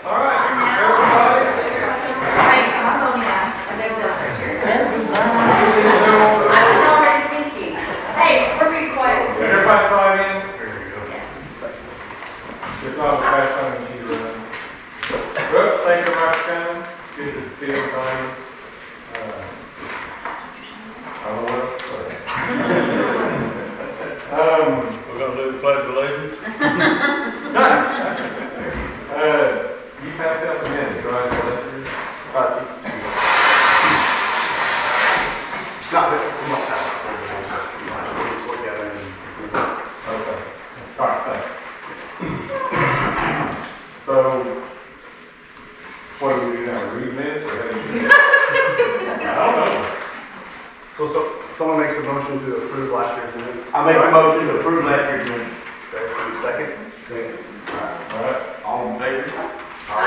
All right, everybody. Hey, my phone ass. I know that's for sure. I was already thinking. Hey, we're being quiet. Everybody sign in. There you go. Yes. If not, the last time you run. Well, thank you very much, Shannon. Good to see everybody. I don't know what else to say. We're gonna do the pledge of allegiance. You pass out some minutes, right? Not that, we don't have to just look at it and. Okay. All right, thanks. So, what do we do now? Read minutes or how do you do it? I don't know. So someone makes a motion to approve last year's minutes. I make a motion to approve last year's minutes. Okay, second? Second. All right. All in favor? Aye.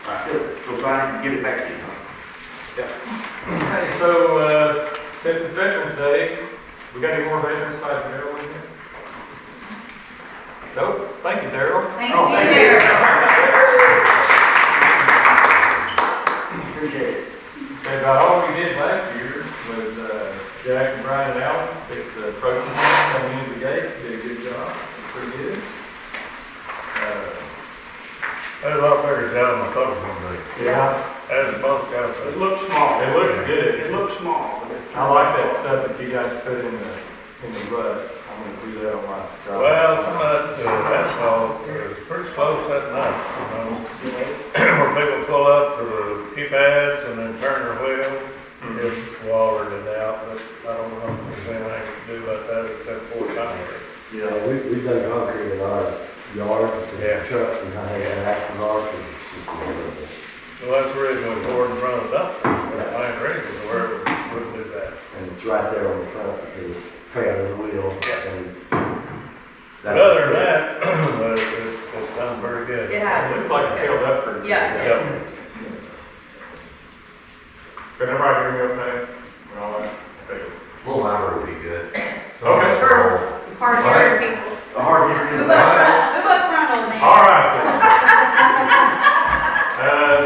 All right, good. So sign it and give it back to you. Okay, so, since it's Veterans Day, we got any more veterans besides Daryl in here? Nope. Thank you, Daryl. Thank Oh, you. thank you. Appreciate it. Okay, about all we did last year was, Jack and Brian and Allen fixed the approaching coming into the gate, did a good job, pretty good. That's a lot better job than I thought it was gonna be. Yeah. As most guys say. It looks small. It looks good. It looks small. But it's I like that stuff that you guys put in the ruts. I'm gonna do that on my drive. Well, some of that asphalt is pretty slow setting up, you know. Where people pull up to the keypads and then turn their wheel, it's watered it out, but I don't know if there's anything to do about that except for time. Yeah, we've done concrete in our yard, with Yeah. trucks and kind of had access ours, because it's just a little bit. Well, that's the reason we poured in front of the dumpster, the main reason where we wouldn't do that. And it's right there on the front, because it's trailing the wheel, and it's. But other than that, it's done very good. It has. It looks like it's filled up pretty good. Yeah. Yep. Can everybody hear me okay? We're all right? Okay. A little louder would be good. Okay. Sure. Hard hearing people. a hard hitter. Move up front, old man. All right.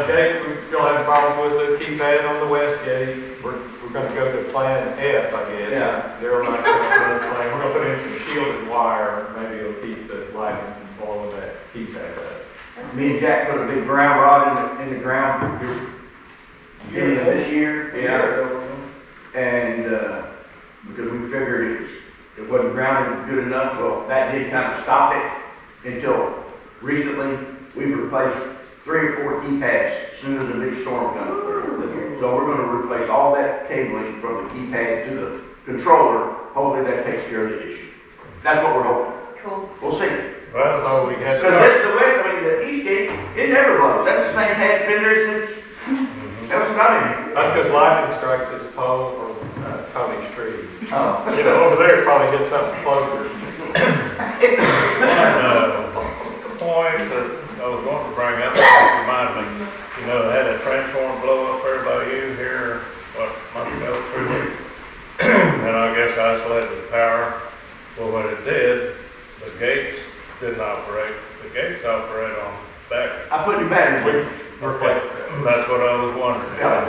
Gates, we still have problems with the keypad on the west gate. We're gonna go to plan F, I guess. Yeah. Daryl and I come up with a plan. We're gonna put in some shielded wire, maybe it'll keep the lighting from blowing that keypad up. Me and Jack put a big ground rod in the ground beginning of this year. And, because we figured it wasn't grounded good enough, well, that did kind of stop it until recently. We've replaced 3 or 4 keypads as soon as a big storm comes through. So we're gonna replace all that cabling from the keypad to the controller. Hopefully that takes care of the issue. That's what we're hoping. Cool. We'll see. Well, so we had. Because this, the east gate, it never blows. That's the same pad's been there since, that was about it. That's because lightning strikes this pole or Tony's tree. Oh. You know, over there probably hit something closer. One point that I was going to bring up, just reminded me, you know, they had a transformer blow up there by you here, what, a month ago, 3 weeks? And I guess isolated the power. Well, when it did, the gates didn't operate. The gates operate on battery. I put new batteries in. Okay. That's what I was wondering. Yeah,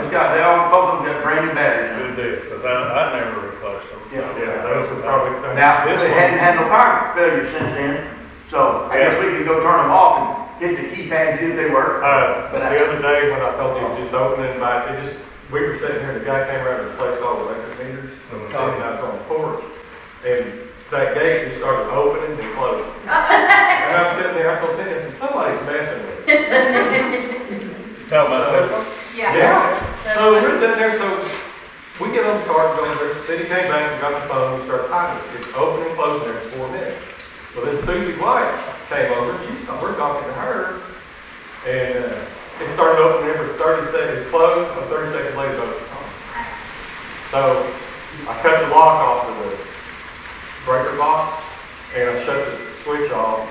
both of them got brand new batteries. Good deal, because I never replaced them. Yeah. Yeah, those would probably. Now, This they one- hadn't had no power failure since then, so I guess we could go turn them off and hit the keypad and see if they work. The other day when I told you just opening by, we were sitting here, the guy came around and replaced all the electric meters. Tommy and I was on the porch, and that gate just started opening and closing. And I'm sitting there, I told Cindy, I said, somebody's messing with it. Tell about that. Yeah. So we're sitting there, so we get on the car, go over there, Cindy came back and got the phone, we started typing it. It's opening and closing there in 4 minutes. Well, then Susie White came over, we're talking to her, and it started opening there for 30 seconds, closed, and 30 seconds later, it opened. So I cut the lock off of the breaker box, and I shut the switch off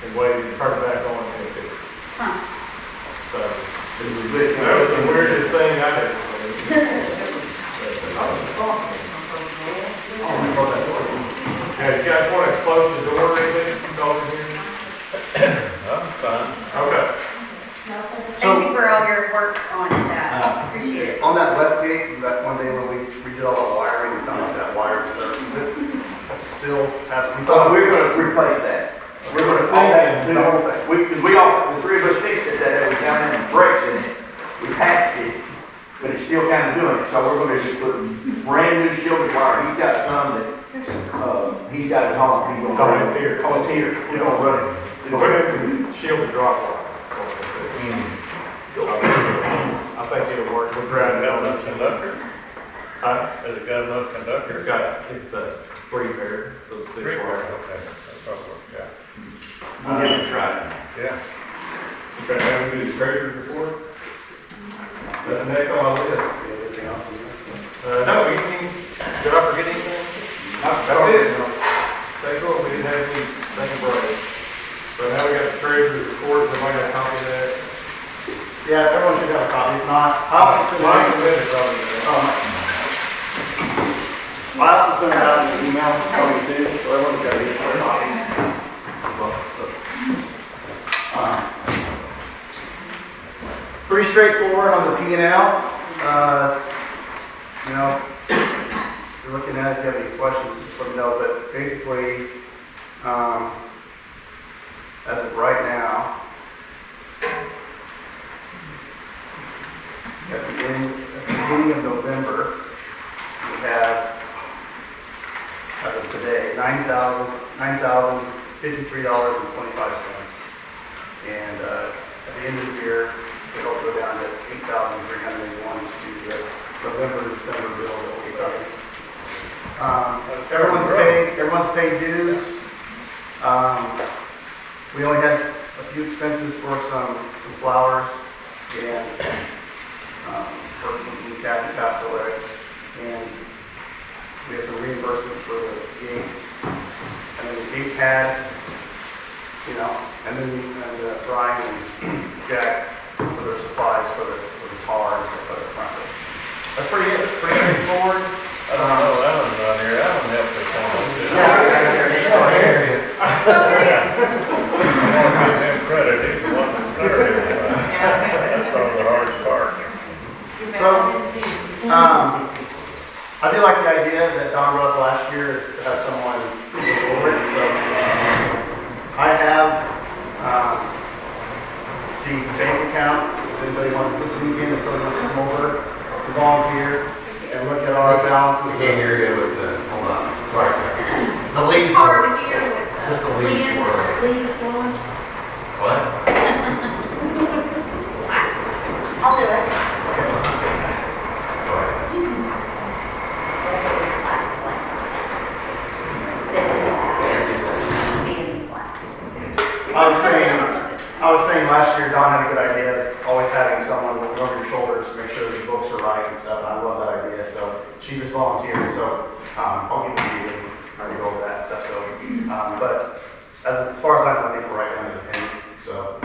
and waited to turn it back on and it did. So that was the weirdest thing I had. Yeah, you guys want to close the door or anything over here? I'm fine. Okay. that west gate, that one day when we redid all the wiring, we found out that wire surfaces it. That still has, we So thought we're gonna replace that. We're gonna all that, the whole thing. cause we all, the three of us fixed it, that was down in bricks in it. We patched it, but it's still kind of doing it, so we're gonna just put brand new shielded wire. He's got some that, he's got at home, he's gonna run it. Here. Oh, it's here, we're gonna run it. We're Put gonna- it to shield the drop wire. I think it'll work. We'll Has drive it it got down. enough conductor? Has it got enough conductor? It's a three pair, so it's six Three wire. quarter, okay, that's what we've got. We'll give it a try. Yeah. Okay, have we do the treasurer's report? That's the next on my list. Anything else? No, anything, did I forget anything? That's it. Thank you, we didn't have any, thank you, break. So now we got the treasurer's report, somebody got a copy of that? Yeah, everyone should have a copy. If not, I'll send it Mine's out. in it, probably. I also sent it out in the email, telling you too, so everyone's got a copy. Pretty straightforward on the P and L. You know, if you're looking at it, if you have any questions, just let me know. But basically, as of right now, at the beginning of November, we have, as of today, $9,053.25. And at the end of the year, it'll go down to $8,381 to the November, December bill that we'll be paying. Everyone's paid dues. We only had a few expenses for some flowers and when Kathy passed away, and we had some reimbursement for the gates, and then the gate pad, you know, and then Brian and Jack for their supplies for the car and stuff like that. That's pretty it. It's pretty straightforward. I don't know, Alan's not here, Alan helped us on this. I want to give him credit, he's the one that started it. That's one of the hardest parts. So, I do like the idea that Don brought up last year is to have someone look over it. So, I have the bank accounts. If anybody wants to listen again, if somebody wants to come over, to volunteer and look at our balances. We can't hear you with the, hold on, sorry. The leaves Hard were, to hear with the. just the leaves were, Leaves blowing. what? I'll do it. Go ahead. I was saying last year, Don had a good idea of always having someone looking over your shoulders to make sure the books are right and stuff. And I love that idea. So she just volunteered. So I'll give you a to go over that stuff. So, but as far as I know, I think we're right down to the penny. So,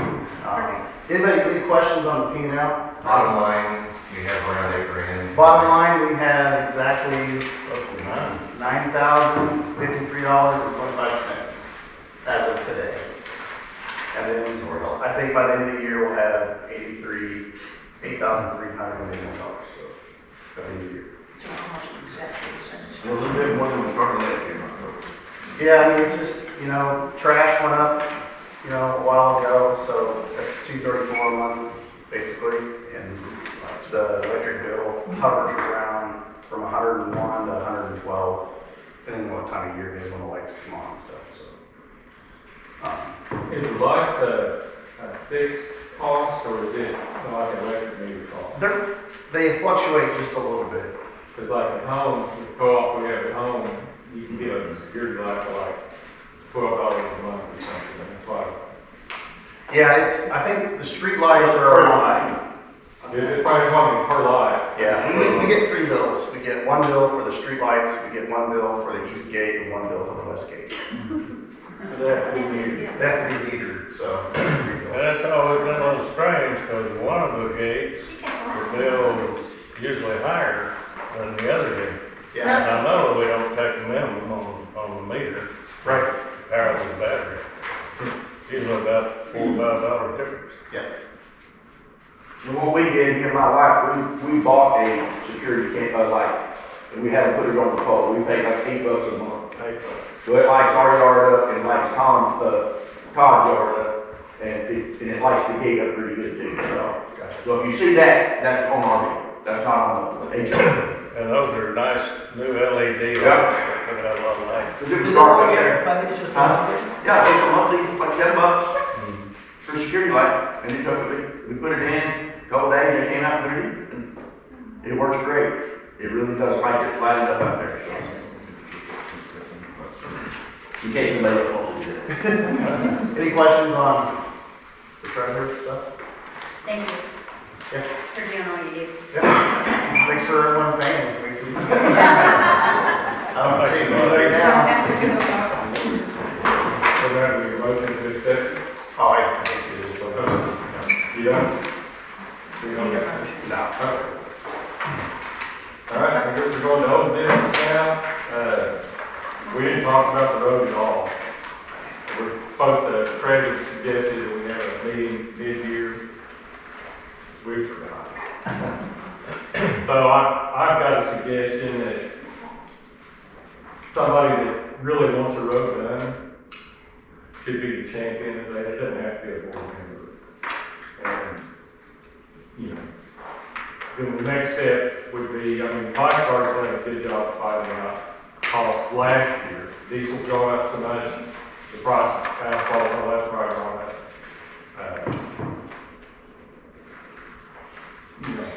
anybody any questions on the P&L? Bottom line, we have around $8,000. Bottom line, we have exactly $9,053.25 as of today. And then I think by the end of the year, we'll have $8,381. So, by the end of the year. A little bit more than we started last year. Yeah, I mean, it's just, you know, trash went up, you know, a while ago, so that's $234 a month, basically. And the electric bill hovers around from 101 to 112, depending on what time of year it is when the lights come on and stuff, so. Is the lights a fixed cost, or is it like an electric meter cost? They fluctuate just a little bit. Because like at home, with the co-op we have at home, you can get a security light for like $12 a month or something, that's why. Yeah, I think the street lights are around. Is it probably talking per light? Yeah, we get 3 bills. We get 1 bill for the street lights, we get 1 bill for the east gate, and 1 bill for the west gate. They have to be metered, so. That's always been a little strange, because one of the gates, the bill is usually higher than the other gate. And Yeah, I know we don't take the minimum on the meter. right, Power of the battery. Usually about $4 or $5 difference. yeah. And what we did, me and my wife, we bought a security light, and we had to put it on the pole. We paid like $8 a month. So it lights our yard up and lights Todd's yard up, and it lights the gate up pretty good too. So if you see that, that's on our bill. That's not on the HO. And those are nice new LED lights. Yeah. They have a lot of light. Is it all you ever pay? It's just a monthly? Yeah, it's a monthly, like $10 for a security light, and we put it in, a couple days, they came out and put it in, and it works great. It really does light it up out there. In case somebody else wants to do that. Any questions on the treasurer stuff? Thank you. Yeah. For doing all you do. Yeah. Makes for everyone paying, makes it easy. I don't know, chasing anybody down. So that was your motion to accept? Oh, I think it is. You don't? You don't get it? No. Okay. All right, I guess we're going to old business now. We didn't talk about the road at all. We're supposed to, Treasurer suggested that we have a meeting mid-year. We forgot. So I've got a suggestion that somebody that really wants a road done should be the champion of that. It doesn't have to be a board member. And, you know, then the next step would be, I mean, Mike started doing a good job fighting out costs last year. Diesel's going up so much, the price of asphalt, all that's right on that. You know,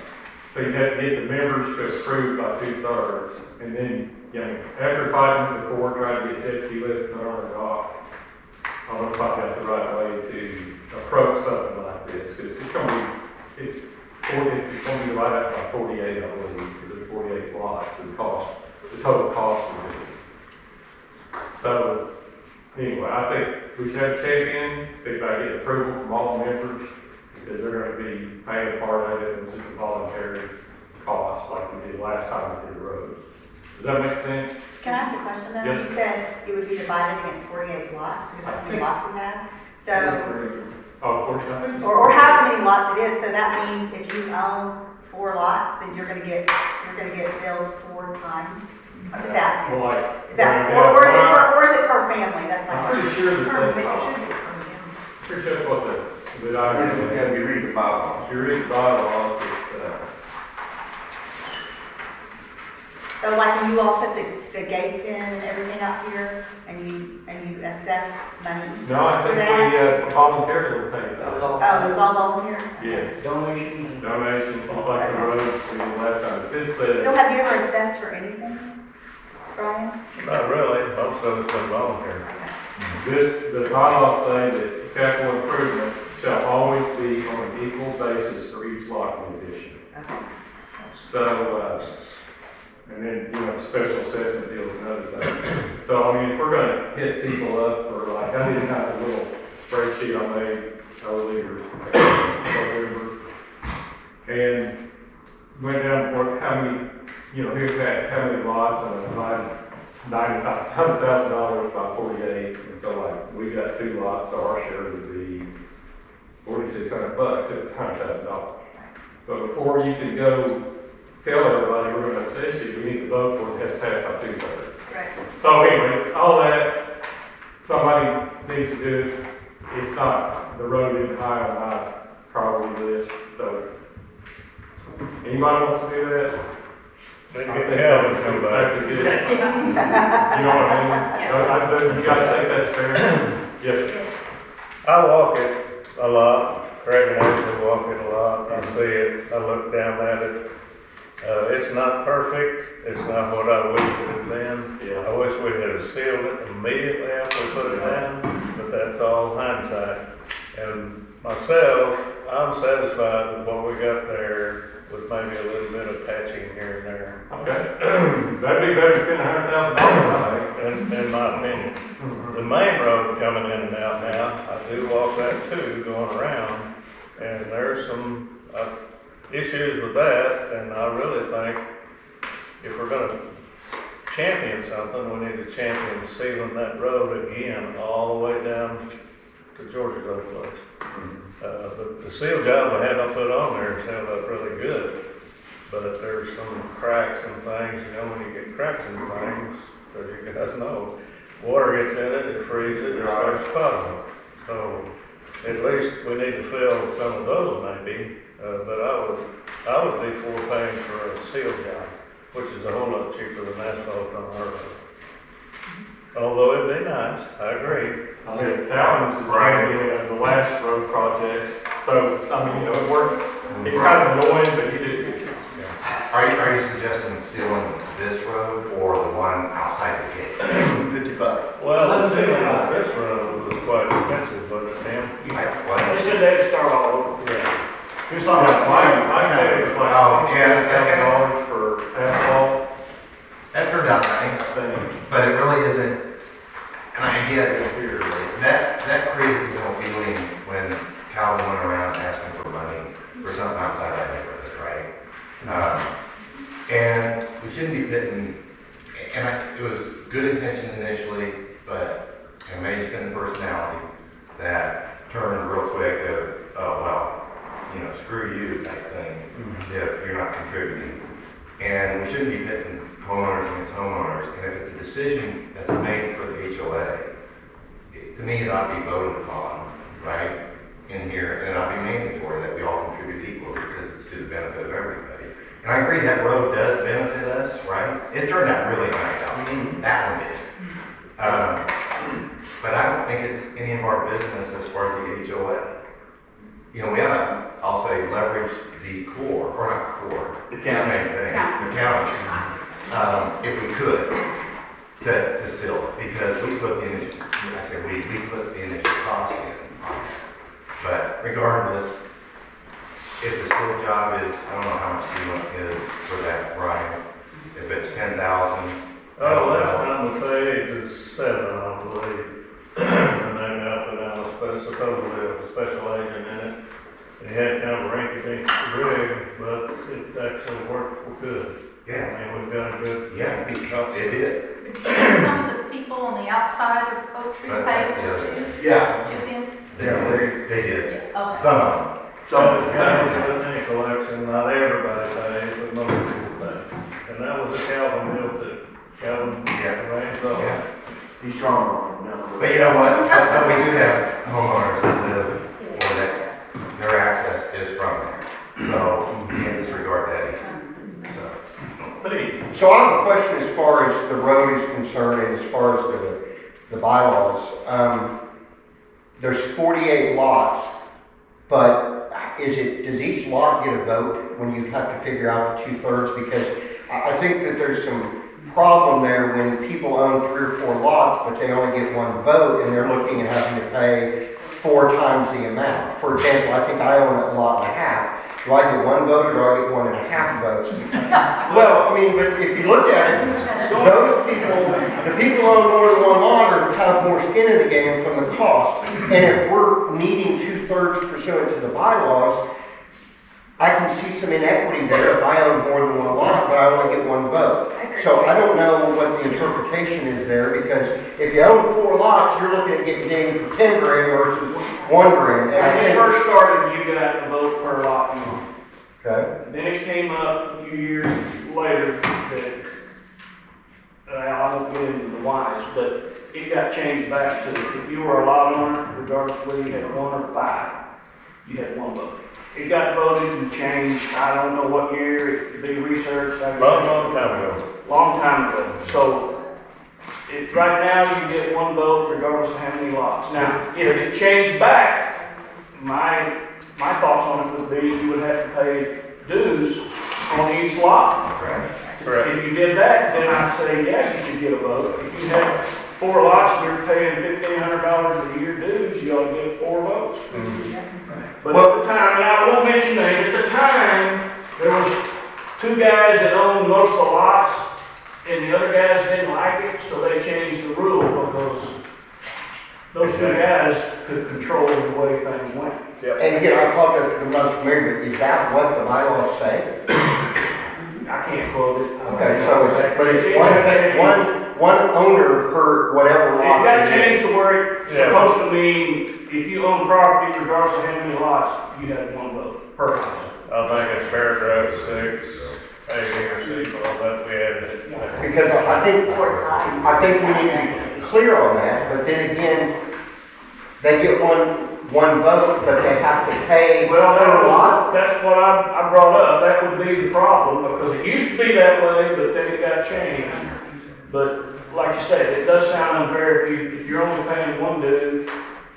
so you have to get the members to approve by 2/3, and then, you know, after fighting the court, trying to get jet ski lift done on the dock, I don't know if I've got the right way to approach something like this, because it's going to be, it's going to be right out by 48, I believe, because there's 48 lots, and the total cost of it. So, anyway, I think we should have a champion, see if I get approval from all the members, because they're going to be paying part of it, and it's just a voluntary cost, like we did last time we did the road. Does that make sense? Can I ask a question then? Yes. You said it would be divided against 48 lots, because that's how many lots we have. So, Oh, 40, I think. or however many lots it is, so that means if you own 4 lots, then you're gonna get billed 4 times. I'm just asking. Well, like. Is that, or is it per family? That's my I'm question. pretty sure that that's, pretty sure that's what the I idea gotta be reading the bylaws. If you read the bylaws, it's, So like when you all put the gates in and everything up here, and you assess money? no, I think we voluntarily pay that. Oh, it was all volunteer? Yes, Donations? donations, it's like the roads we did last time. This So says, have you ever assessed for anything, Brian? Not really, most of it's been voluntary. Okay. the bylaws say that capital improvement shall always be on an equal basis for each lot in addition. Okay. So, and then, you know, special assessment deals and other things. So, I mean, if we're gonna hit people up for, like, I didn't have a little spreadsheet I made earlier, November, and went down for how many, you know, here's that, how many lots, and divided $100,000 by 48, and so like, we got 2 lots, so our share would be $4,600, it's $100,000. But before you can go tell everybody we're gonna assess you, we need to vote for it, has passed by 2/3. Right. So anyway, all that, somebody needs to do, it's not, the road isn't high on my priority list, so. Anybody wants to do that? They get the hell and come back. That's a good, you know what I mean? You guys think that's fair? Yes. I walk it a lot, Craig and Ashley walk it a lot, I see it, I look down at it. It's not perfect, it's not what I wish it had been. Yeah. I wish we had sealed it immediately after we put it down, but that's all hindsight. And myself, I'm satisfied with what we got there, with maybe a little bit of patching here and there, Okay. That'd be better than $100,000, I think. in my opinion. The main road coming in and out now, I do walk that too, going around, and there's some issues with that, and I really think if we're gonna champion something, we need to champion sealing that road again, all the way down to Georgia's old place. The seal job we had to put on there sounded up really good, but there's some cracks and things, you know, when you get cracks in things, as you guys know, water gets in it, it freezes, it starts spotting. So at least we need to fill some of those maybe, but I would be for paying for a seal job, which is a whole lot cheaper than asphalt on our road. Although it'd be nice, I agree. I mean, Calvin's is right, the last road projects, so, I mean, you know, it works. It's kind of annoying, but you do. Are you suggesting sealing this road or the one outside the gate? 55. Well, the ceiling on this road was quite expensive, but Tim, They said they'd start all over. yeah. Here's something else, I said it was like Oh, yeah. $10,000 for asphalt. That turned out nice, but it really isn't an idea. That created a little feeling when Calvin went around asking for money for something outside that neighborhood, right? And we shouldn't be pitting, it was good intentions initially, but it may have been the personality that turned real quick to, oh, well, you know, screw you type thing, if you're not contributing. And we shouldn't be pitting homeowners against homeowners. And if it's a decision that's made for the HOA, to me, it ought to be voted upon, right, in here, and it ought to be mandatory that we all contribute equally because it's to the benefit of everybody. And I agree that road does benefit us, right? It turned out really nice out. That one did. But I don't think it's any of our business as far as the HOA. You know, we ought to, I'll say, leverage the core, or not the core, the same thing, the county, if we could, to seal it, because we put the initial, I say we put the initial cost in on it. But regardless, if the seal job is, I don't know how much sealant is for that, Brian, if it's 10,000. Oh, last time we paid is 7, I believe. And then up and down, supposedly there was a special agent in it. And he had kind of a rinky-dink rig, but it actually worked good. Yeah. I mean, we've got a good. Yeah, it did. Some of the people on the outside of Oak Tree But pay that's the for other it too? Yeah. Chip in? They did. Yeah, okay. Some of them. So it's kind of a good thing collection, not everybody pays, but most people pay. And that was a Calvin built it. Calvin, arranged all. Yeah. He's strong on it. But you know what? But we do have homeowners that live, or that their access is from there. So you can't disregard that either. So. So I have a question as far as the road is concerned and as far as the bylaws. There's 48 lots, but does each lot get a vote when you have to figure out the 2/3? Because I think that there's some problem there when people own 3 or 4 lots, but they only get 1 vote and they're looking at having to pay 4 times the amount. For example, I think I own a lot and a half. Do I get 1 vote or do I get 1.5 votes? Well, I mean, but if you look at it, those people, the people who own more than 1 lot are have more skin in the game from the cost. And if we're needing 2/3 pursuant to the bylaws, I can see some inequity there if I own more than 1 lot, but I only get 1 vote. So I don't know what the interpretation is there, because if you own 4 lots, you're looking at getting dinged for 10 grand versus 1 grand. And I When it think, first started, you got a vote per lot. okay, Then it came up a few years later that, I won't get into the whys, but it got changed back to if you were a lot owner, regardless of whether you had 1 or 5, you had 1 vote. It got voted and changed, I don't know what year, it could be researched. Long time ago. Long time ago. So, right now, you get 1 vote regardless of how many lots. Now, if it changed back, my thoughts on it would be you would have to pay dues on each lot. Correct. Correct. If you did that, then I'd say, yeah, you should get a vote. If you had 4 lots, and you're paying $1,500 a year dues, you ought to get 4 votes. But at the time, and I won't mention names, at the time, there was 2 guys that owned most of the lots, and the other guys didn't like it, so they changed the rule because those 2 guys could control the way things went. and again, I apologize because I'm not as familiar, but is that what the bylaws say? I can't quote it. Okay, so it's, but it's one one owner per whatever It lot. got there is. changed to where it's Yeah. supposed to mean, if you own property, regardless of how many lots, you have one vote per house. I think it's paragraph 6, A or C, all that we had. Because I think we need to be clear on that, but then again, they get one vote, but they have to pay Well, per lot. that's what I brought up, that would be the problem, because it used to be that way, but then it got changed. But like you said, it does sound unfair if you're only paying one dude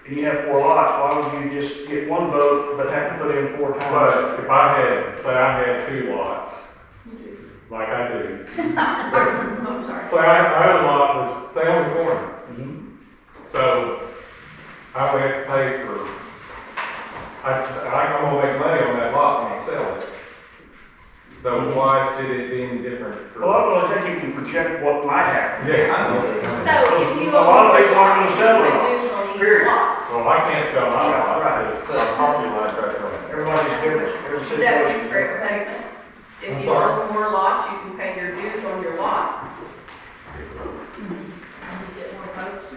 and you have 4 lots, why would you just get one vote but have to put in 4 times? But if I had, say I had 2 lots, like I do. I'm sorry. Say I own a lot that's, say on the corner, Mhm. so I would have to pay for, I'm gonna make money on that lot when I sell it. So why should it be any different for? Well, I don't think you can project what might happen. Yeah, I know. So if you. A lot of people aren't gonna sell it. Reduce on each Period. lot. Well, I can't sell my lot, Right. because my property line's right there. Everybody's different. Every Should that be a situation's correct different. statement? I'm If you sorry? own more lots, you can pay your dues on your lots.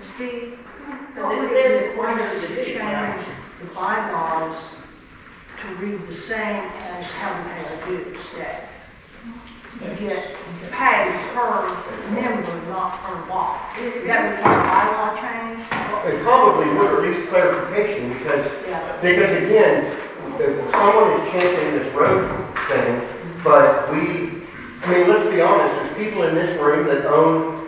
Steve? Because it says according to the district. Change the bylaws to read the same as how we pay our dues, that you get paid per member, not per lot. That was part of bylaw change. It probably would, or at least clarification, because Yeah. again, if someone is championing this road thing, but I mean, let's be honest, there's people in this room that own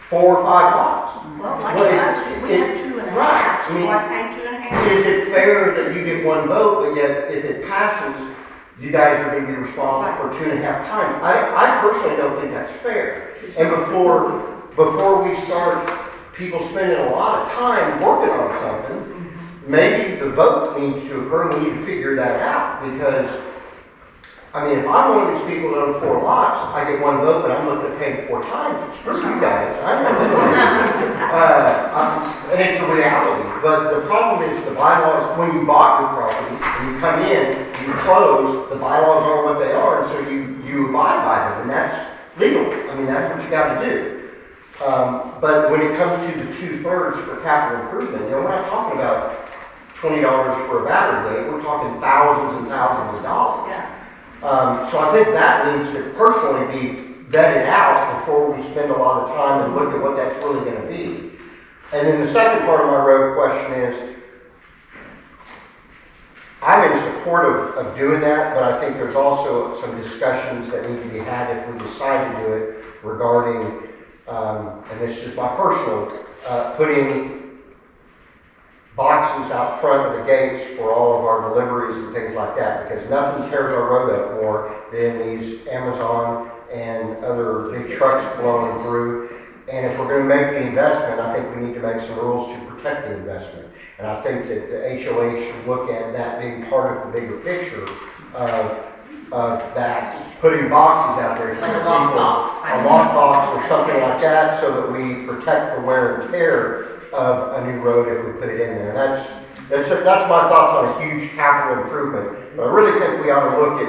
4 or 5 lots. Well, like Well, last year, we had 2.5, right, I so mean- I paid 2.5. Is it fair that you get one vote, but yet if it passes, you guys are gonna be responsible for 2.5 times? I personally don't think that's fair. And before we start people spending a lot of time working on something, maybe the vote needs to occur, and we need to figure that out, because, I mean, if I'm one of these people that own 4 lots, I get one vote, but I'm looking at paying 4 times, it's screw you guys, I'm not doing that. And it's a reality, but the problem is the bylaws, when you bought your property, and you come in, you close, the bylaws are what they are, and so you abide by them, and that's legal, I mean, that's what you gotta do. But when it comes to the 2/3 for capital improvement, you know, we're not talking about $20 for a battery day, we're talking thousands and thousands of dollars. So I think that needs to personally be vetted out before we spend a lot of time and look at what that's really gonna be. And then the second part of my road question is, I'm in support of doing that, but I think there's also some discussions that need to be had if we decide to do it regarding, and this is just my personal, putting boxes out front of the gates for all of our deliveries and things like that, because nothing tears our road up more than these Amazon and other big trucks blowing through. And if we're going to make the investment, I think we need to make some rules to protect the investment. And I think that the HOA should look at that being part of the bigger picture of that, putting boxes out there. so Like a that lockbox people- type A of lockbox or something like that, so that we protect the wear and tear of a new road if we put it in there. That's my thoughts on a huge capital improvement. But I really think we ought to look at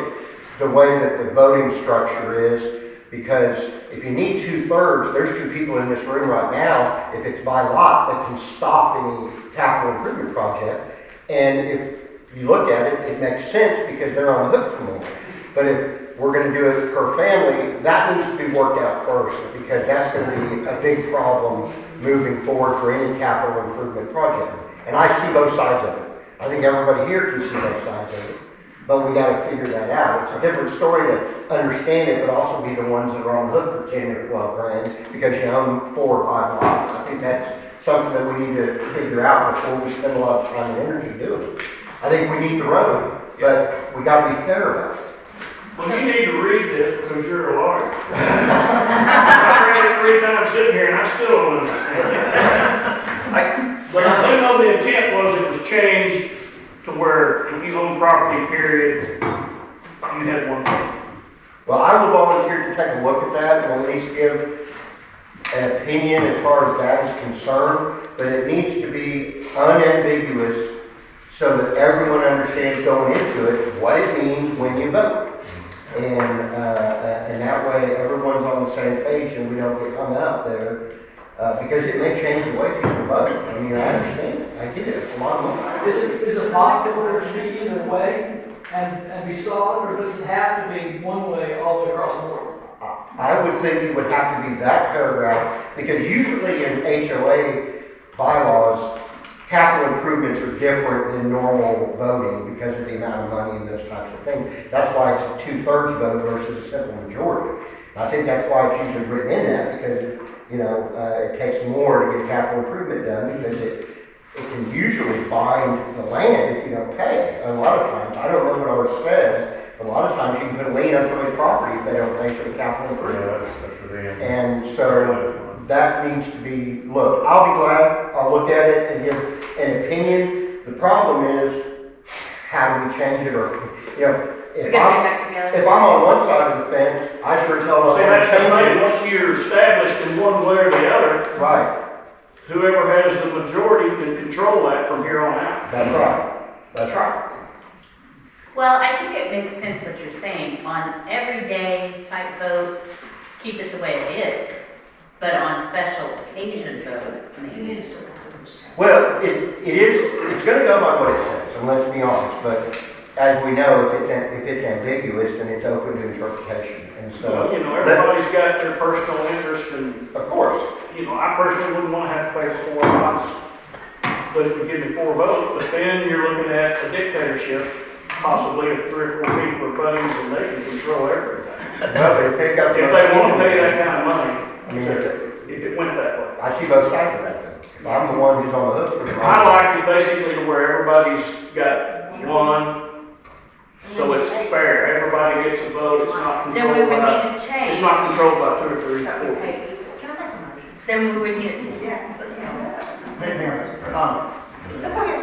the way that the voting structure is, because if you need 2/3, there's 2 people in this room right now, if it's by lot, that can stop any capital improvement project. And if you look at it, it makes sense because they're on the hook for more. But if we're gonna do it per family, that needs to be worked out first, because that's gonna be a big problem moving forward for any capital improvement project. And I see both sides of it. I think everybody here can see both sides of it, but we gotta figure that out. It's a different story to understand it, but also be the ones that are on the hook for 10 or 12 grand because you own 4 or 5 lots. I think that's something that we need to figure out before we spend a lot of time and energy doing it. I think we need the road, but we gotta be fair about it. Well, you need to read this because you're a lawyer. I read it 3 times sitting here and I still don't understand. But I do know the intent was it was changed to where if you own property, period, you had one vote. Well, I will volunteer to take a look at that and at least give an opinion as far as that is concerned, but it needs to be unambiguous so that everyone understands going into it what it means when you vote. And that way, everyone's on the same page and we don't get hung up there, because it may change the way people vote. I mean, I understand it, I get it, it's a lot of money. Is it possible for it to be either way and be solid, or does it have to be one way all the way across the board? I would think it would have to be that paragraph, because usually in HOA bylaws, capital improvements are different than normal voting because of the amount of money and those types of things. That's why it's a 2/3 vote versus a simple majority. I think that's why it's usually written in that, because it takes more to get a capital improvement done, because it can usually bind the land if you don't pay. A lot of times, I don't know what ours says, but a lot of times you can put a lien on somebody's property if they don't pay for the capital improvement. And so that needs to be looked. I'll be glad, I'll look at it and give an opinion. The problem is, how do we change it, or, We're gonna get back together. if I'm on one side of the fence, I sure as hell don't See, want to that's the change thing, it. once you're established in one way or the other, Right, whoever has the majority can control that from here on out. that's right, that's right. Well, I think it makes sense what you're saying. On everyday type votes, keep it the way it is. But on special occasion votes, maybe. Well, it's gonna go by what it says, and let's be honest, but as we know, if it's ambiguous, then it's open to interpretation, and so. Well, everybody's got their personal interest in, Of course. I personally wouldn't want to have to pay for 4 lots, but it would give me 4 votes, but then you're looking at a dictatorship, possibly if 3 or 4 people are buddies and they can control everything. Well, if they've got. If they want to pay that kind of money, I mean, if it went that way. I see both sides of that, then. If I'm the one who's on the hook for the. I like it basically to where everybody's got one, so it's fair, everybody gets a vote, it's not Then we controlled would by, need to change. it's not controlled by 2 or 3 That or we 4 pay people. equal. Can I make a motion? Then we would need,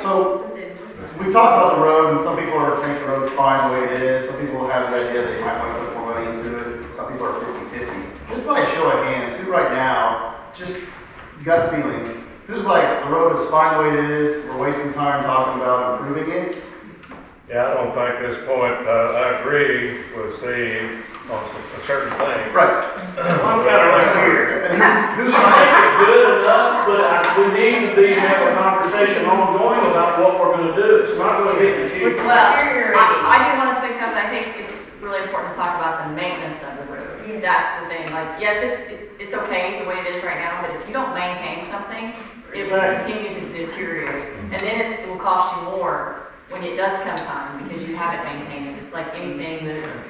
So, we talked about the road, and some people think the road's fine the way it is, some people have the idea they might want to put more money into it, some people are 50-50. Just by a show of hands, who right now, just gut feeling, who's like, the road is fine the way it is, we're wasting time talking about improving it? Yeah, I don't think at this point, I agree with Steve on a certain thing. Right. I'm kind of right here. And who's I right? think it's good enough, but we need to have a conversation ongoing about what we're gonna do. It's not gonna get the cheap. Well, I do want to say something, I think it's really important to talk about the maintenance of the road. That's the thing, like, yes, it's okay the way it is right now, but if you don't maintain something, it will continue to deteriorate. And then it will cost you more when it does come time, because you haven't maintained it. It's like anything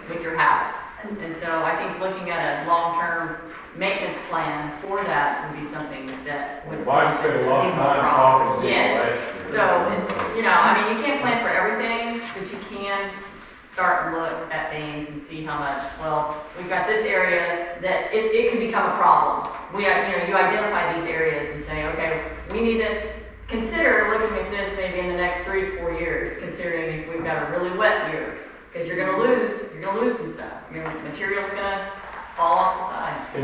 with your house. And so I think looking at a long-term maintenance plan for that would be something that would. Mike spent a lot of time talking to me Yes, last year. so, I mean, you can't plan for everything, but you can start and look at things and see how much, well, we've got this area that it can become a problem. You identify these areas and say, okay, we need to consider looking at this maybe in the next 3 to 4 years, considering if we've got a really wet year, because you're gonna lose some stuff. Your material's gonna fall off the side. Can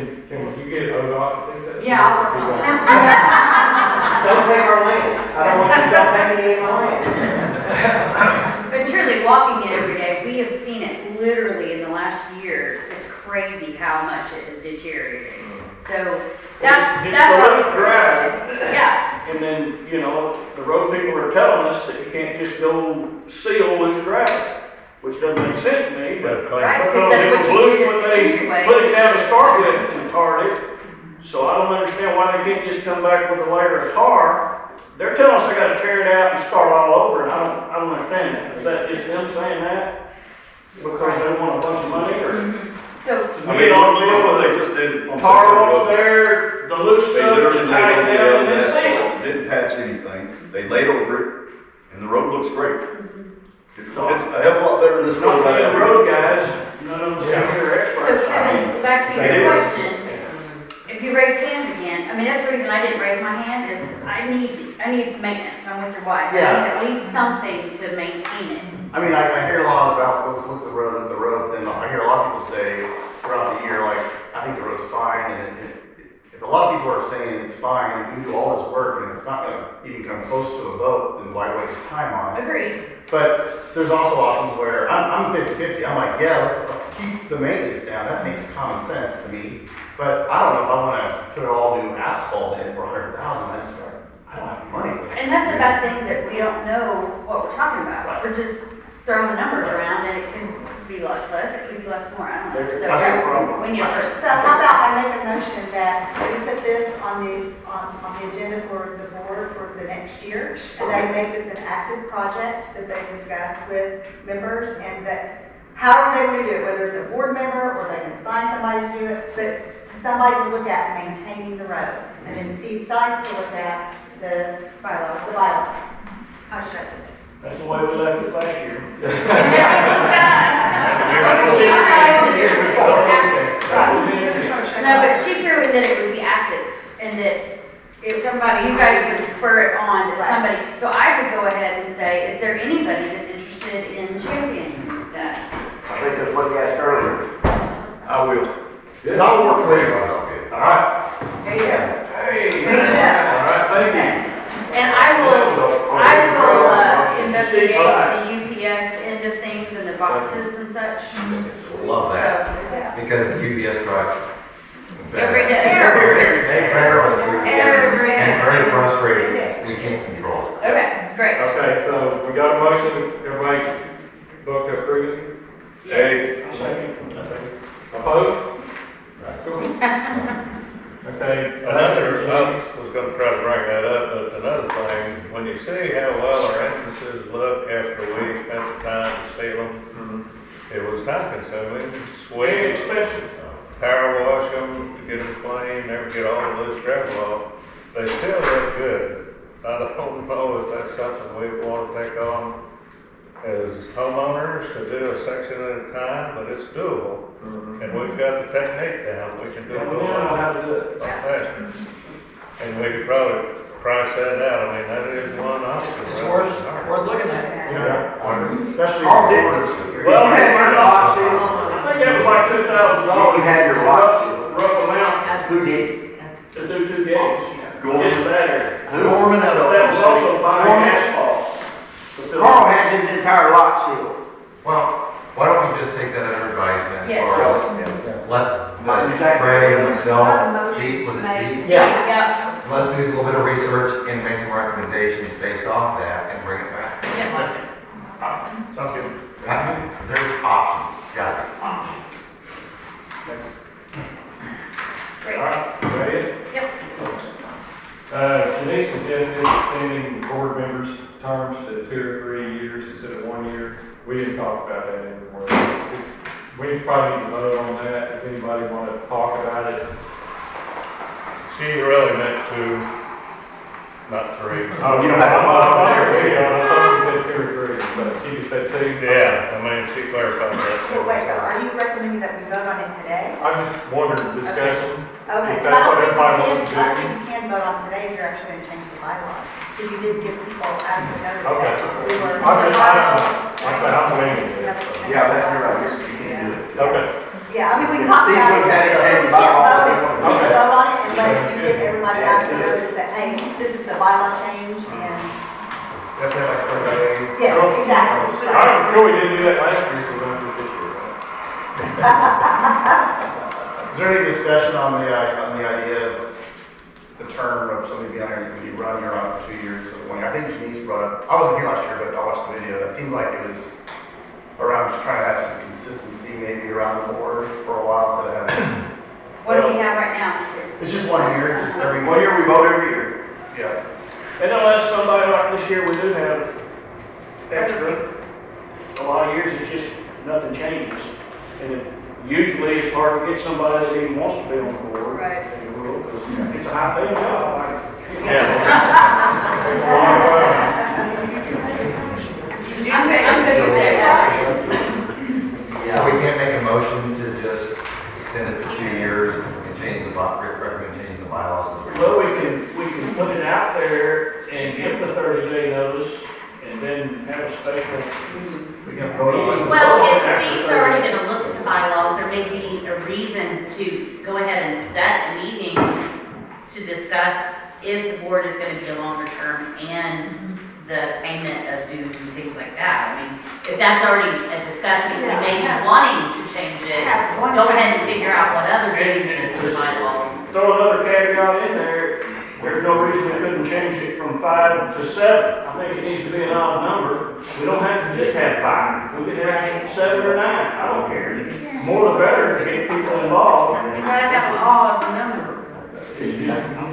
you get ODOT to fix that? Yeah, I'll work on that. Don't take our land. I don't want you to take any of my land. But truly, walking it every day, we have seen it literally in the last year. It's crazy how much it has deteriorated. So that's It's what the I was loose drive. Yeah. And then, the road people are telling us that you can't just go seal loose drive, which doesn't make sense to me, but. Right, Because that's it what was you loose did when in the they entryway. put it down to start with and tarred it. So I don't understand why they can't just come back with a layer of tar. They're telling us they gotta tear it out and start all over, and I don't understand that. Is that just them saying that? Because they want a bunch of money, or? So, To me, it ought to be what they just did. Tar was there, the loose They stuff, literally they laid tied over it the down and then asphalt, sealed. didn't patch anything, they laid over it, and the road looks great. It's a hell of a lot better than this road Not right being here. road guys, none of them sit here so experts. Kevin, back to It your is. question. If you raise hands again, I mean, that's the reason I didn't raise my hand is I need maintenance. I'm with your wife. I Yeah. need at least something to maintain it. I mean, I hear a lot about, let's look at the road, then I hear a lot of people say throughout the year, like, I think the road's fine, and if if a lot of people are saying it's fine, and you do all this work, and it's not gonna even come close to a vote, then why waste time on it? Agreed. But there's also options where I'm 50-50, I'm like, yeah, let's keep the maintenance down, that makes common sense to me. But I don't know if I wanna put it all new asphalt in for 100,000, I just like, I don't have money for that. And that's the bad thing, that we don't know what we're talking about. We're just throwing numbers around, and it can be lots less, it can be lots more, I don't know. So That's the problem. we need a person. So how about I make a motion that we put this on the agenda for the board for the next year, and they make this an active project that they discuss with members, and that however they want to do it, whether it's a board member or they can assign somebody to do it, but to somebody to look at maintaining the road, and then Steve Stice to look at the bylaws. The bylaws. I second it. That's the way we left it last year. No, but she threw in that it would be active, and that if somebody, you guys would spur it on, that somebody, so I would go ahead and say, is there anybody that's interested in championing that? I think that's what you asked earlier. I will. And I'll work with you. All right. There you go. Hey. Yeah. All right, thank you. And I will investigate the UPS end of things and the boxes and such. Love that, So, yeah. because the UPS truck. Every day. They rarely, Every and day. very frustrated, we can't control it. Okay, great. Okay, so we got a motion, everybody vote to approve it? Yes. Opposed? Right, cool. Okay. I was gonna try to bring that up, but another thing, when you see how well our entrances look after we spent the time to seal them, it was time consuming, Very sweet, expensive. power wash them, to get them clean, never get all the loose gravel off. They still look good. I don't know if that's something we want to take on as homeowners to do a section at a time, but it's doable. And we've got the technique down, we can do it a We little know how to do it. faster. And we could probably price that out, I mean, that is one option. It's worth looking at. Yeah, especially. All different. Well, hey, we're not, I think that was like $2,000. You had your watch. Rough amount Who did? to do 2 games. Gorman. Just better. Gorman out of- That was also buying asphalt. Carl had his entire lot sealed. Well, why don't we just take that under advisement? Yes. Or let Ray and myself, Steve, was it Steve? Yeah. Let's do a little bit of research and make some recommendations based off that and bring it back. Yeah. Sounds good. There's options, got it. Great. All right, is that it? Yep. Denise suggested extending board members' terms to 2 or 3 years instead of 1 year. We didn't talk about that anymore. We probably need to vote on that. Does anybody want to talk about it? She really meant 2, not 3. Oh, you know, I thought you said 2 or 3, but she just said 2. Yeah, I mean, she clarified that. Well, wait, so are you recommending that we vote on it today? I just wondered, discussion. Okay, If because that's I what don't everybody think wants you to can, I do. don't think you can vote on today if you're actually gonna change the bylaws. Because you didn't give people adequate notice Okay. that we were. I'm waiting. Yeah, that, you're right, you can't do it. Okay. Yeah, I mean, we can talk Steve about it, was but at it, we can't bylaws. vote it, we Okay. can't vote on it unless you give everybody adequate notice that, hey, this is the bylaw change and, Okay. yes, exactly. I know we didn't do that last year, so we're going to do this year. Is there any discussion on the idea of the term of somebody being on there, when you run, you're on it for 2 years? So when, I think Janice brought up, I wasn't here last year, but I watched the video, it seemed like it was around just trying to have some consistency maybe around the board for a while, instead of having, What do we have right now? it's just 1 year, just every 1 year, we vote every year. Yeah. And unless somebody like this year, we do have extra, a lot of years, it's just, nothing changes. And usually, it's hard to get somebody that even wants to be on the board. Right. Because it's a high paying job. I'm good with that. We can't make a motion to just extend it to 2 years and change the, recommend changing the bylaws. Well, we can put it out there and give the 30-day notice, and then have a special. We can vote on it. Well, if Steve's already gonna look at the bylaws, there may be a reason to go ahead and set a meeting to discuss if the board is gonna be a longer term and the payment of dues and things like that. I mean, if that's already a discussion, if we may be wanting to change it, go ahead and figure out what other changes to bylaws. Throw another caveat in there, there's no reason we couldn't change it from 5 to 7. I think it needs to be an odd number. We don't have to just have 5. We could have 7 or 9, I don't care. More the better to get people involved. You gotta have an odd number.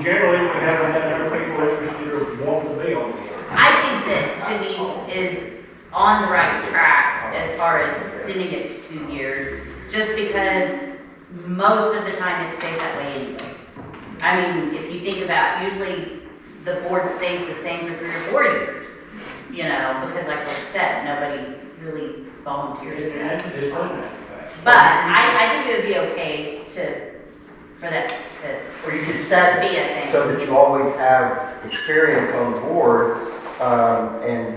Generally, we haven't had other people interested or wanting to be on it. I think that Janice is on the right track as far as extending it to 2 years, just because most of the time it stays that way anyway. I mean, if you think about, usually the board stays the same for 3 or 4 years, you know, because like you said, nobody really volunteers for that. But I think it would be okay for that Or you could to stack be a it thing. so that you always have experience on the board. And,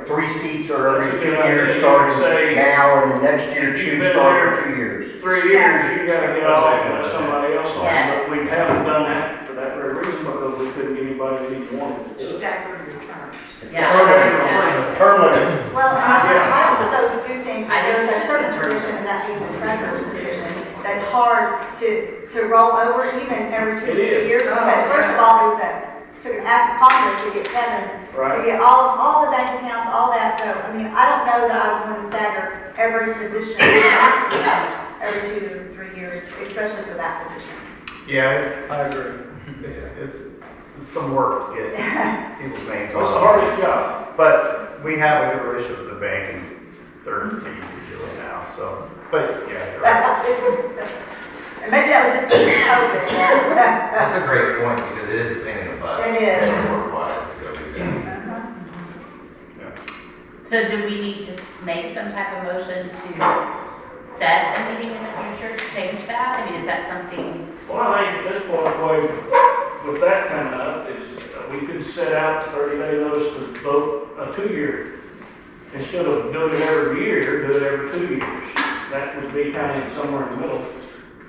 3 seats are every 2 years starting now, and the next year 2 start for 2 years. 3 years, you gotta get off and let somebody else on, Yes. but we haven't done that for that very reason, because we couldn't get anybody that even wanted to. Stagger your terms. Yeah. Term limits. Well, I also though do think that there's a certain position, and that being the treasurer's position, that's hard to roll over even every 2 It is. years. Because first of all, it took an act of Congress to get Kevin, to Right. get all the bank accounts, all that. So, I mean, I don't know that I would want to stagger every position every 2 to 3 years, especially for that position. Yeah, I agree. it's some work to get people's names on. What's the hardest job? But we have a good relationship with the bank, and they're doing now, so, but yeah, you're right. And maybe that was just because of COVID. That's a great point, because it is a pain in the butt. It is. Work-wise to go do that. So do we need to make some type of motion to set a meeting in the future to change that? I mean, is that something? Well, I think at this point, boy, with that coming up, is we could set out 30-day notice to vote a 2-year. Instead of doing it every year, do it every 2 years. That would be kind of somewhere in the middle.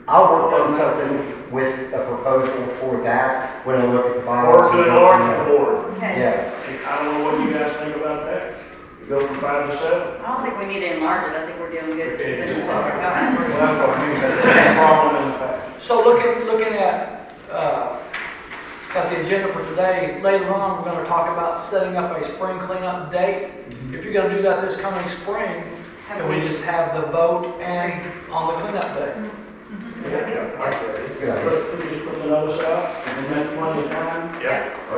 I'll work on something with a proposal for that when I look at the Or bylaws. to enlarge the board. Okay. Yeah. I don't know what you guys think about that. You go from 5 to 7? I don't think we need to enlarge it. I think we're doing good. Okay. keeping it Well, going. that's what I mean, that's a problem in the fact. So looking at, got the agenda for today, later on, we're gonna talk about setting up a spring cleanup date. If you're gonna do that this coming spring, then we just have the vote and on the cleanup day. Yeah, I agree. Good idea. But just put the notice out and then make plenty of time. Yeah. Oh,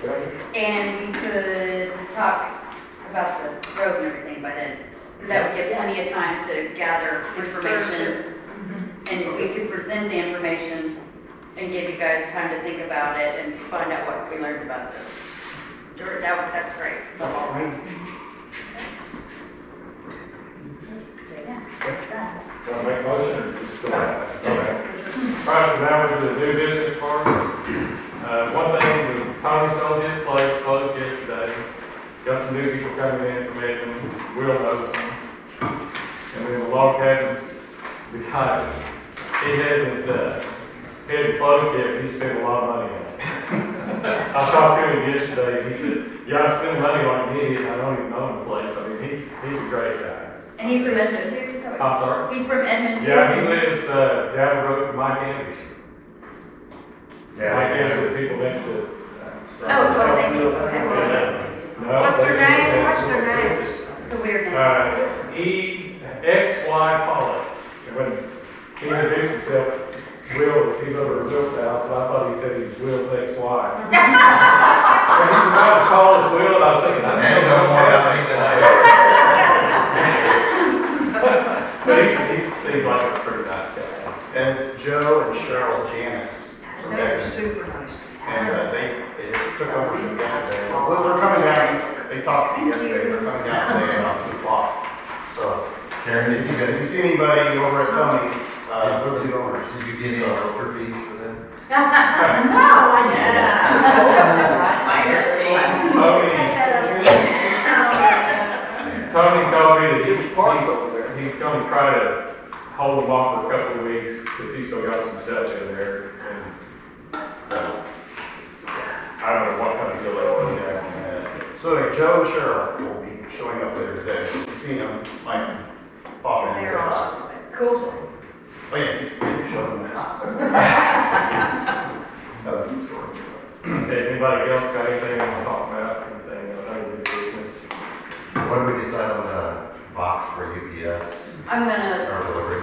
yeah. And we could talk about the road and everything by then. Because that would give plenty of time to gather information. And we could present the information and give you guys time to think about it and find out what we learned about it. That's great. Want to make a motion or just go ahead? Okay. All right, so now we're to the new business part. One thing, we finally sold his place, closed yesterday. Got some new people coming in from Edmond, Will knows them. And then the log cabin's retired. He hasn't, had it closed yet, but he spent a lot of money on it. I talked to him yesterday, and he said, yeah, I spent money on it, and I don't even own the place. I mean, he's a great guy. And he's from Edmond too, so. I'm sorry? He's from Edmond too? Yeah, he lives, down the road from Mike Andrews. Mike Andrews, the people next to. Oh, thank you, okay. No, What's their they- name? What's their name? It's a weird name. XY Pollock. And when he introduced himself, Will, he was over at Will's house, but I thought he said he was Will's XY. When he was about to call us Will, I was thinking, I And don't you know more about me than I do. But he seems like a pretty nice guy. And it's Joe and Cheryl Janice. They're super nice. And they just took over some yesterday. Well, they're coming down, they talked to me yesterday, they're coming down today about 2 o'clock. So, Karen, did you if you see anybody over at Tony's, we're the new owners. Did you get any realtor fees for them? No, I Tony told me that It was parked over there. he's gonna try to hold them off for a couple of weeks, because he's still got some stuff in there. And so, So anyway, Joe and Cheryl will be showing up later today. You've seen them, like, pop in and say They're hi. awesome. Cool. Oh, yeah, you show them that. That's a good story. Okay, anybody else got anything they want to talk about, anything, other business? What do we decide on the box for UPS I'm gonna or delivery?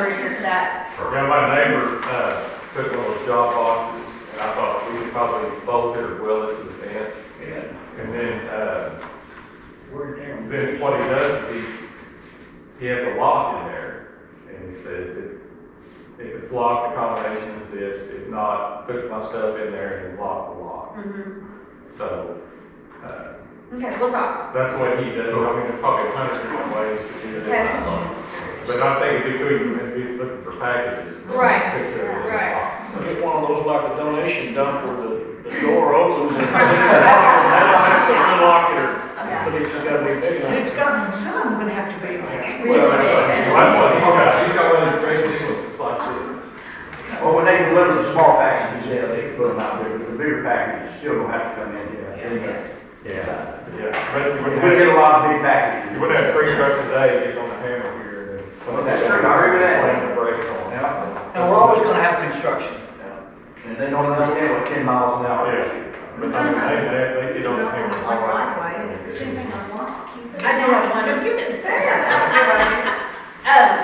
research that. Yeah, my neighbor, took one of those job boxes, and I thought we could probably bolt it or weld it to the fence. Yeah. And then, Where'd you? then what he does is he has a lock in there, and he says, if it's locked, the combination is this, if not, put my stuff in there and lock the lock. So, Okay, we'll talk. that's what he does. I mean, there's probably 100 different ways to do it. Okay. But I think it'd be cool, you'd be looking for packages. Right, Picture of it. right. So get one of those like a donation dump where the door opens and unlock it, but it's just gotta be big And enough. it's got, some of them gonna have to be like, Well, that's what he's got. He's got one of these great deals, it's like this. Well, when they deliver the small packages, yeah, they can put them out there, but the bigger packages still gonna have to come in, yeah. Yeah, but you We wouldn't get have, a lot of big packages. you wouldn't have 3 trucks a day getting on the hammer here. And That's true, I agree with that. Slam the brakes on. Yeah. And we're always gonna have construction. And they don't understand what 10 miles an hour is. Yeah, but I mean, they get on the hammer. like right away, and if there's anything I want, keep it. I do have one. Get it there.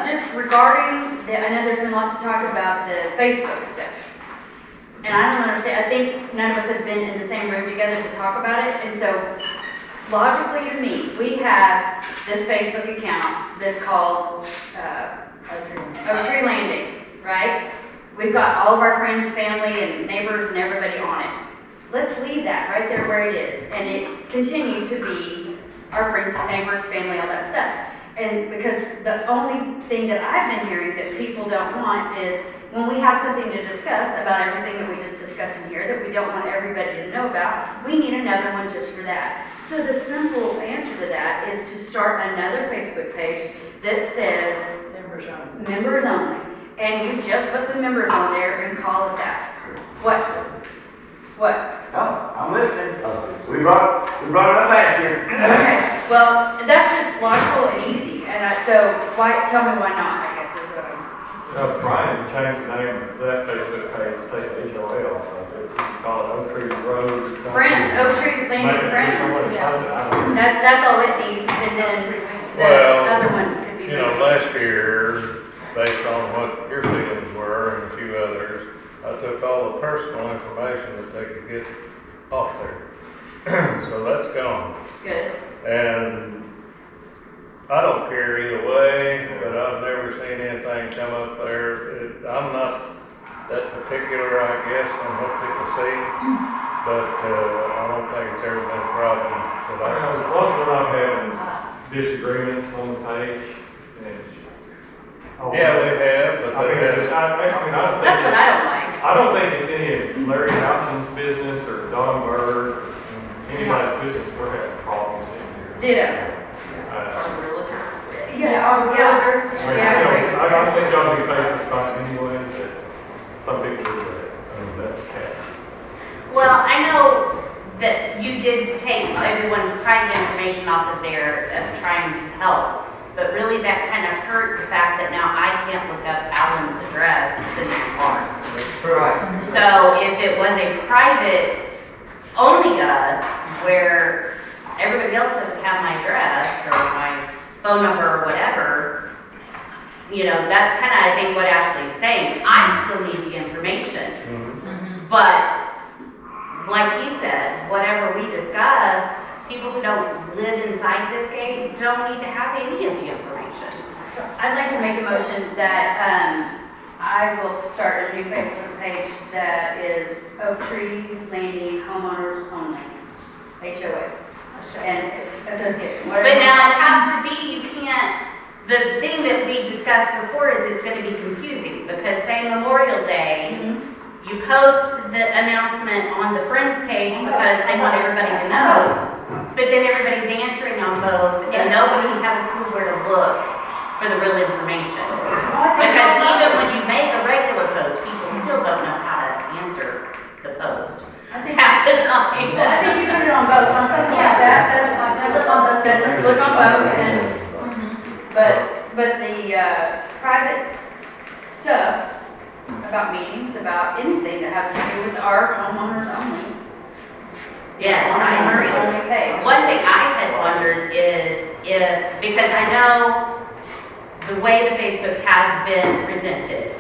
Just regarding the, I know there's been lots of talk about the Facebook stuff. And I don't understand, I think none of us have been in the same room together to talk about it, and so logically to me, we have this Facebook account that's called, Oak Tree Landing, right? We've got all of our friends, family, and neighbors and everybody on it. Let's leave that right there where it is, and it continue to be our friends, neighbors, family, all that stuff. And because the only thing that I've been hearing that people don't want is when we have something to discuss about everything that we just discussed in here that we don't want everybody to know about, we need another one just for that. So the simple answer to that is to start another Facebook page that says Members only. members only. And you just put the members on there and call it that. What? What? Oh, I'm listening. We brought it up last year. Okay, well, that's just logical and easy, and so why, tell me why not, I guess is what I'm. Brian changed the name of that Facebook page, take HOA off of it, call it Oak Tree Road. or something. Friends, Oak Tree Landing Friends, that's all it needs, and then the Well, other one could be. You know, last year, based on what your feelings were and a few others, I took all the personal information that they could get off there. So that's gone. Good. And I don't care either way, but I've never seen anything come up there. I'm not that particular, I guess, on what people see, but I don't think it's ever been a problem that I know. Once when I'm having disagreements on the page, and. Yeah, we have, but I mean, they have. I don't think. That's what I don't like. I don't think it's any of Larry Hopkins' business or Don Bird, or anybody's business we're having problems in here. Ditto. Uh, Realtor. Yeah, oh, yeah. I mean, I don't think y'all do Facebook fine anyway, but some people do that. I mean, that's cat. Well, I know that you did take everyone's private information off of there of trying to help, but really that kind of hurt the fact that now I can't look up Alan's address in City Park. Right. So if it was a private, only us, where everybody else doesn't have my address or my phone number or whatever, you know, that's kind of, I think, what Ashley's saying. I still need the information. But like he said, whatever we discuss, people who don't live inside this gate don't need to have any of the information. I'd like to make a motion that, I will start a new Facebook page that is Oak Tree Landing Homeowners Only, HOA, and Association. But now it has to be, you can't, the thing that we discussed before is it's gonna be confusing, because say Memorial Day, you post the announcement on the Friends page because they want everybody to know, but then everybody's answering on both, and nobody has a clue where to look for the real information. Because even when you make a regular post, people still don't know how to answer the post. I think Half at a time. I think you put it on both, on something like that, that's, look on both, that's, look on both, and, but the, private stuff about meetings, about anything that has to do with our homeowners only. Yes, on I our agree. only page. One thing I had wondered is if, because I know the way the Facebook has been presented,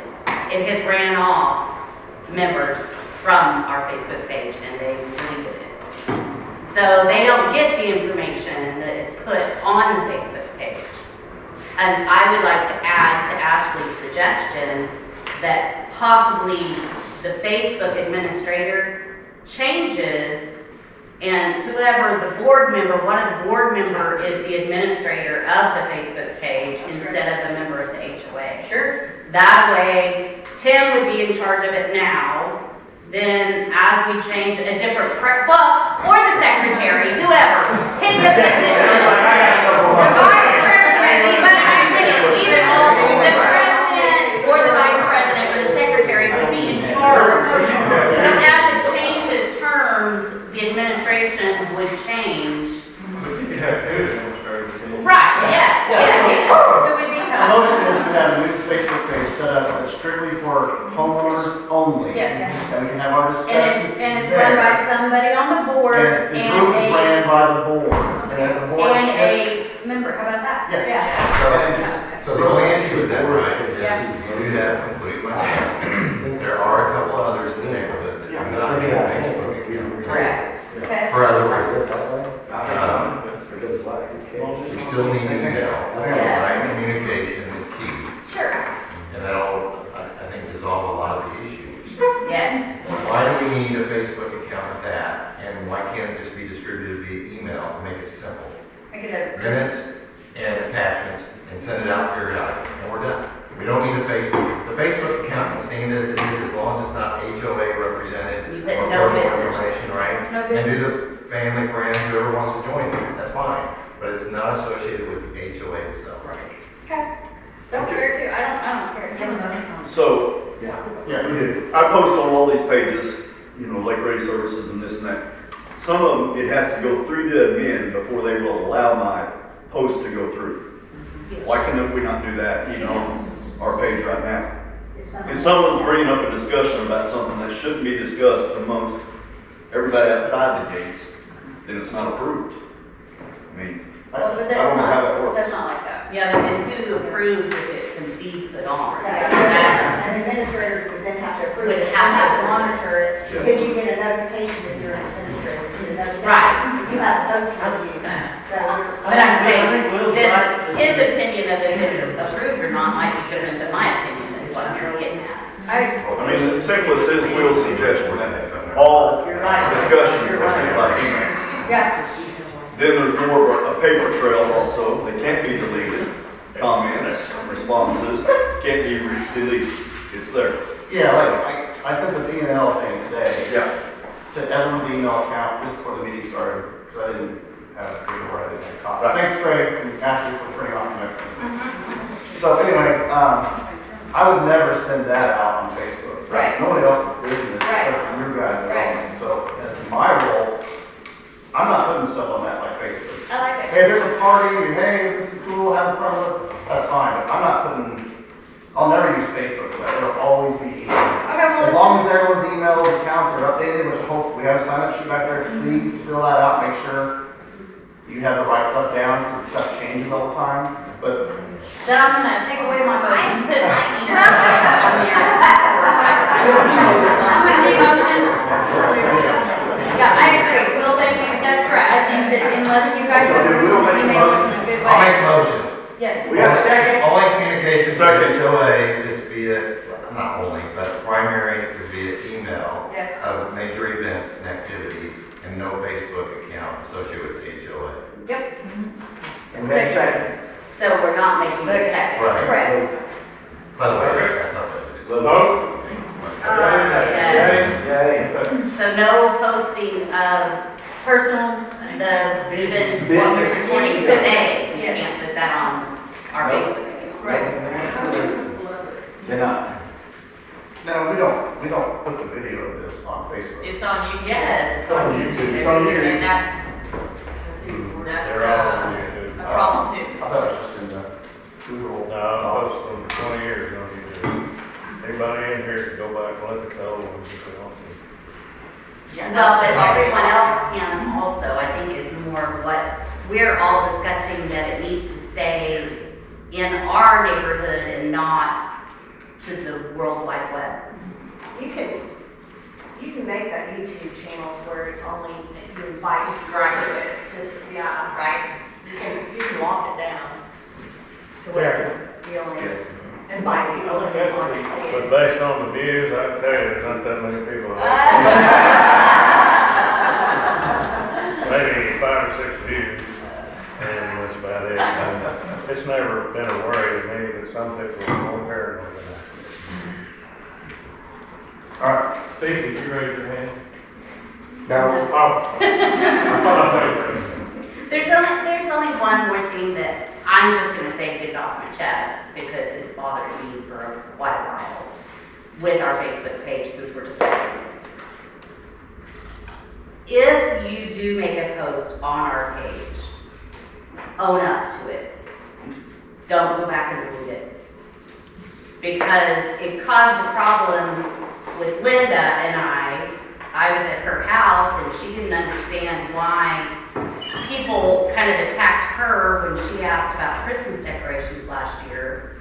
it has ran off members from our Facebook page and they deleted it. So they don't get the information that is put on the Facebook page. And I would like to add to Ashley's suggestion that possibly the Facebook administrator changes and whoever the board member, one of the board member is the administrator of the Facebook page instead of a member of the HOA. Sure. That way, Tim would be in charge of it now. Then as we change a different, or the secretary, whoever, pick the position. The vice president, but I think even the president or the vice president or the secretary would be in charge. So as it changes terms, the administration would change. But you could have two administrators. Right, yes, yes. So we'd be The covered. motion is to have a new Facebook page set up that's strictly for homeowners only. Yes. And we can have our discussions And it's run by there. somebody on the board And the and group is ran by the board, and as a board and shifts. a member, how about that? Yeah. So the only issue with that, right, Yeah. is you do have complete myself. There are a couple others in the neighborhood that do not have a Facebook account. Correct. Okay. For other reasons. Because why? We still need email. Yes. Right, communication is key. Sure. And that'll, I think, resolve a lot of the issues. Yes. Why do we need a Facebook account with that? And why can't it just be distributed via email to make it simple? Make it a. Minutes and attachments and send it out periodically, and we're done. We don't need a Facebook. The Facebook account can stand as it is as long as it's not HOA represented You put or no personal business. information, right? No And do business. the family, friends, whoever wants to join it, that's fine. But it's not associated with the HOA itself. Okay. That's fair too. I don't care. Yes. So, Yeah, we do. I post on all these pages, you know, Lake Ready Services and this and that. Some of them, it has to go through the admin before they will allow my post to go through. Why can we not do that, you know, on our page right now? If someone's bringing up a discussion about something that shouldn't be discussed amongst everybody outside the gates, then it's not approved. I mean, But I that's don't know how that not, works. that's not like that. Yeah, but then who approves if it can be put on? Yeah, That's- An administrator would then have to approve Would it, have to. to monitor it, because you get a notification if you're an administrator, you get a notification. Right. You have to post for you, so you're. But I'm saying, then his opinion of if it's approved or not might be different than my opinion, is what I'm getting at. I mean, the simplest is Will's suggestion. All discussions are sent by email. Yeah. Then there's more of a paper trail also, they can't be deleted. Comments, responses, can't be deleted, it's there. Yeah, like, I sent the P&L thing today. Yeah. To everyone's email account just before the meeting started, because I didn't have a clue where I didn't have copies. Thanks, Craig, and Ashley for printing off some extras. So anyway, I would never send that out on Facebook. Right. Nobody else is doing this Right. except for you guys. Right. So as my role, I'm not putting stuff on that like Facebook. I like it. Hey, there's a party, or hey, this is cool, have fun with it, that's fine, but I'm not putting, I'll never use Facebook for that, it'll always be email. Okay, well, As long as everyone's email accounts are updated, which hopefully we have a sign up sheet back there, please fill that out, make sure you have the right stuff down, because stuff changes all the time, but Then I'm gonna take away my I motion. put my email address on there. I'm gonna de-motion. Yeah, I agree. Will, thank you. That's right. I think that unless you guys have a reason to email us in a good I'll make way. a motion. Yes. We have a second? Only communications Second. with HOA is via, not only, but primary is via email Yes. of major events and activities, and no Facebook account associated with the HOA. Yep. We have a second. So we're not making a second. Right. Correct. By the way, I thought that was. Vote? Yes. So no posting of personal, even what we're recording today, you Yes. can't put that on our Facebook account. Right. They're not. no, we don't put the video of this on Facebook. It's on YouTube. Yes, it's on on you. And that's They're all on YouTube. a problem too. I thought it was just in the Google. No, I've posted them for 20 years on YouTube. Anybody in here can go back and look at the old ones if they want to. Yeah, Well, but everyone else can also, I think, is more what we're all discussing, that it needs to stay in our neighborhood and not to the World Wide Web. You can make that YouTube channel where it's only, you invite Subscribers. to it, yeah, right? you can lock it down to where you only invite people if you want to see But it. based on the views, I can tell you, there's not that many people out there. Maybe 5 or 6 views, and that's about it. And it's never been a worry to me that some people are more paranoid than that. All right, Steve, did you raise your hand? No, I thought I said it. There's only one more thing that I'm just gonna say to get it off my chest, because it's bothered me for quite a while with our Facebook page, since we're discussing it. If you do make a post on our page, own up to it. Don't go back and delete it. Because it caused a problem with Linda and I was at her house and she didn't understand why people kind of attacked her when she asked about Christmas decorations last year,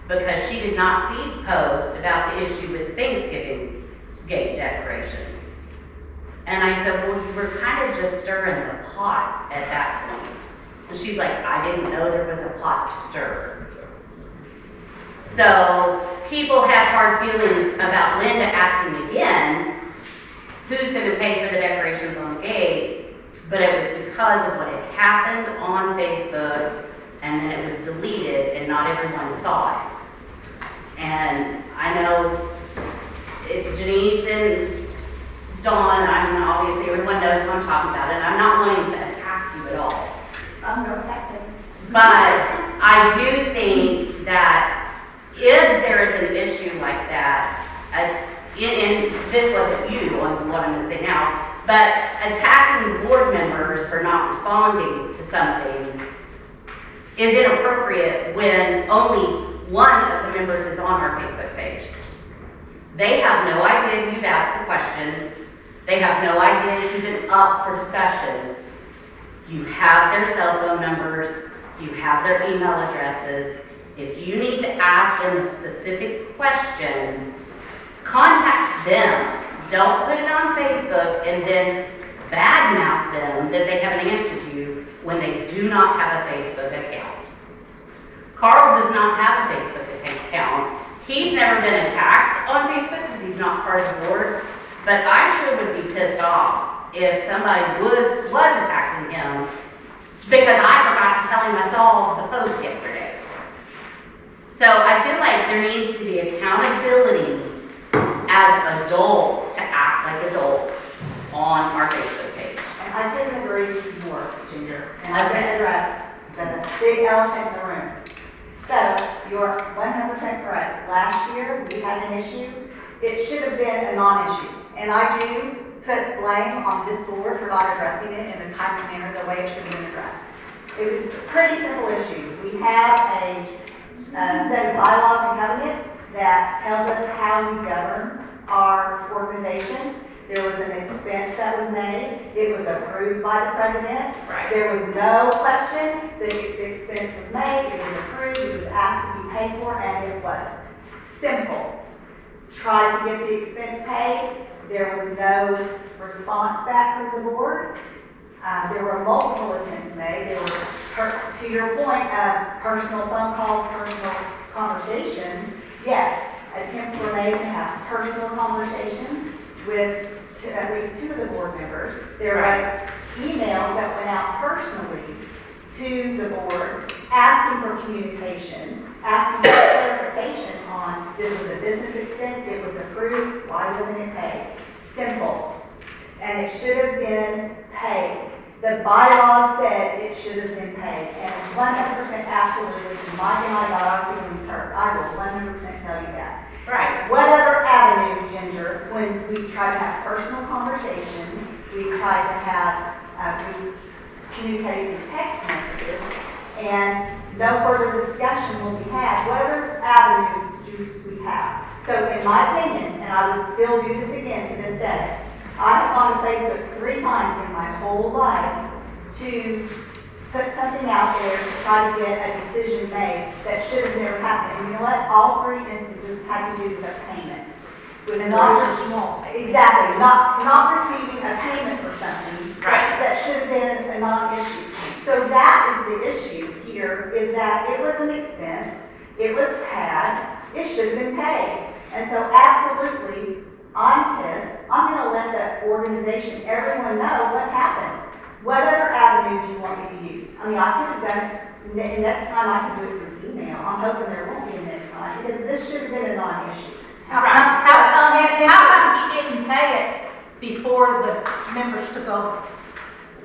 because she did not see the post about the issue with Thanksgiving gate decorations. And I said, well, you were kind of just stirring the pot at that point. And she's like, I didn't know there was a pot to stir. So people had hard feelings about Linda asking again, who's going to pay for the decorations on the gate? But it was because of what had happened on Facebook, and then it was deleted and not everyone saw it. And I know Janice and Dawn, obviously everyone knows who I'm talking about, and I'm not wanting to attack you at all. I'm no tactic. But I do think that if there is an issue like that, and this wasn't you on what I'm going to say now, but attacking board members for not responding to something is inappropriate when only one of the members is on our Facebook page. They have no idea you've asked the question. They have no idea it's even up for discussion. You have their cell phone numbers. You have their email addresses. If you need to ask them a specific question, contact them. Don't put it on Facebook and then badmouth them that they haven't answered you when they do not have a Facebook account. Carl does not have a Facebook account. He's never been attacked on Facebook because he's not part of the board, but I sure would be pissed off if somebody was attacking him because I forgot to tell him I saw the post yesterday. So I feel like there needs to be accountability as adults to act like adults on our Facebook page. And I couldn't agree more, Ginger. And I'm going to address the big elephant in the room. So, you're 100% correct. Last year, we had an issue. It should have been a non-issue. And I do put blame on this board for not addressing it in a timely manner the way it should have been addressed. It was a pretty simple issue. We have a set of bylaws and covenants that tells us how we govern our organization. There was an expense that was made. It was approved by the president. Right. There was no question that the expense was made. It was approved. It was asked to be paid for, and it wasn't. Simple. Tried to get the expense paid. There was no response back from the board. There were multiple attempts made. There were, to your point of personal phone calls, personal conversations, yes, attempts were made to have personal conversations with at least 2 of the board members. There was emails that went out personally to the board asking for communication, asking for clarification on this was a business expense, it was approved, why wasn't it paid? Simple. And it should have been paid. The bylaws said it should have been paid. And 100% absolutely, Mike and I got our feelings hurt. I will 100% tell you that. Right. Whatever avenue, Ginger, when we try to have personal conversations, we try to have, we communicate through text messages, and no further discussion will be had. What other avenue do we have? So in my opinion, and I would still do this again to this day, I have gone to Facebook 3 times in my whole life to put something out there to try to get a decision made that should have never happened. And you know what? All 3 instances had to do with a payment. With And not those are small. exactly, not receiving a payment for something Right. that should have been a non-issue. So that is the issue here, is that it was an expense, it was had, it should have been paid. And so absolutely, I'm pissed. I'm gonna let the organization, everyone know what happened. What other avenue do you want me to use? I mean, I could have done it, next time I can do it through email. I'm hoping there won't be a next time, because this should have been a non-issue. How come he didn't pay it before the members took over?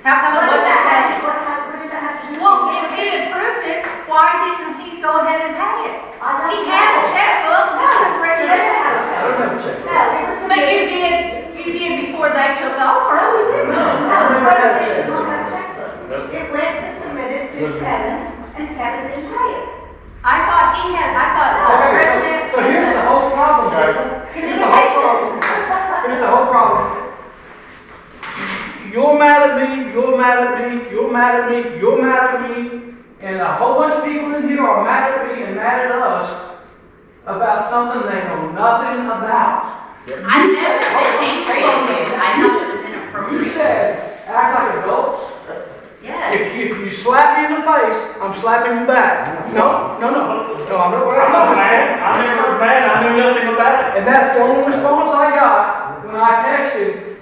How come it What does wasn't that have paid? to, what does that have to do with? Well, if he approved it, why didn't he go ahead and pay it? I don't He know. had a checkbook, he could have He written doesn't it. have a I check. don't have a check. No, it was But submitted. you did before they took over. No, we didn't. No, No, the never had a president does checkbook. not have a checkbook. It went to submit it to Kevin, and Kevin didn't pay it. I thought the Okay, president. so here's the whole problem, Jason. Here's the whole problem. Here's the whole problem. You're mad at me, you're mad at me, you're mad at me, you're mad at me, and a whole bunch of people in here are mad at me and mad at us about something they know nothing about. I never been angry at you, I thought it was inappropriate. You said, act like adults. Yes. If you slap me in the face, I'm slapping you back. No, I'm not. I'm not mad, I'm never mad, I knew nothing about it. And that's the only response I got when I texted,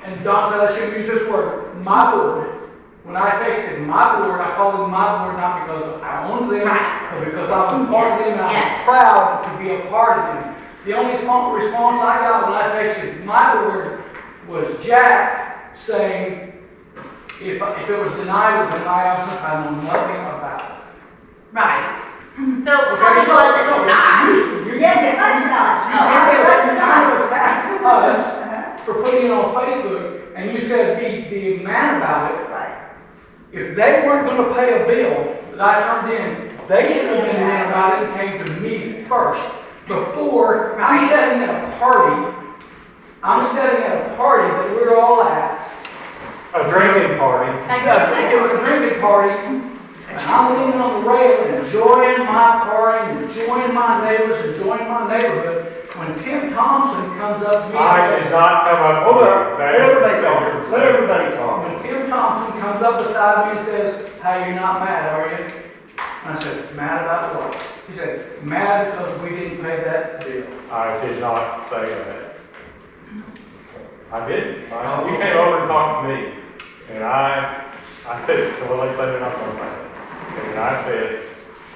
and Don said I shouldn't use this word, my board. When I texted my board, I called them my board not because I owned them, Right. but because I was part of them and I was Yes. proud to be a part of them. The only response I got when I texted my board was Jack saying, if it was denied, it was denied, since I know nothing about it. Right. So, Okay, how was so it not? Yes, it was denied. Oh. Yes, it was denied. You attacked us for putting it on Facebook, and you said be mad about it. Right. If they weren't gonna pay a bill that I turned in, they should have been mad about it and came to me first. Before, I'm sitting at a party that we're all at, A drinking party. a drinking party, and I'm leaning on the rail, enjoying my party, enjoying my neighbors, enjoying my neighborhood, when Tim Thompson comes up to me I and did says, not come up. Hold with up, that. let everybody talk, let everybody talk. when Tim Thompson comes up beside me and says, "Hey, you're not mad, are you?" I said, "Mad about what?" He said, "Mad because we didn't pay that bill." I did not say that. I didn't. You came over and talked to me, and I said, well, they say they're not going to pay it. And I said,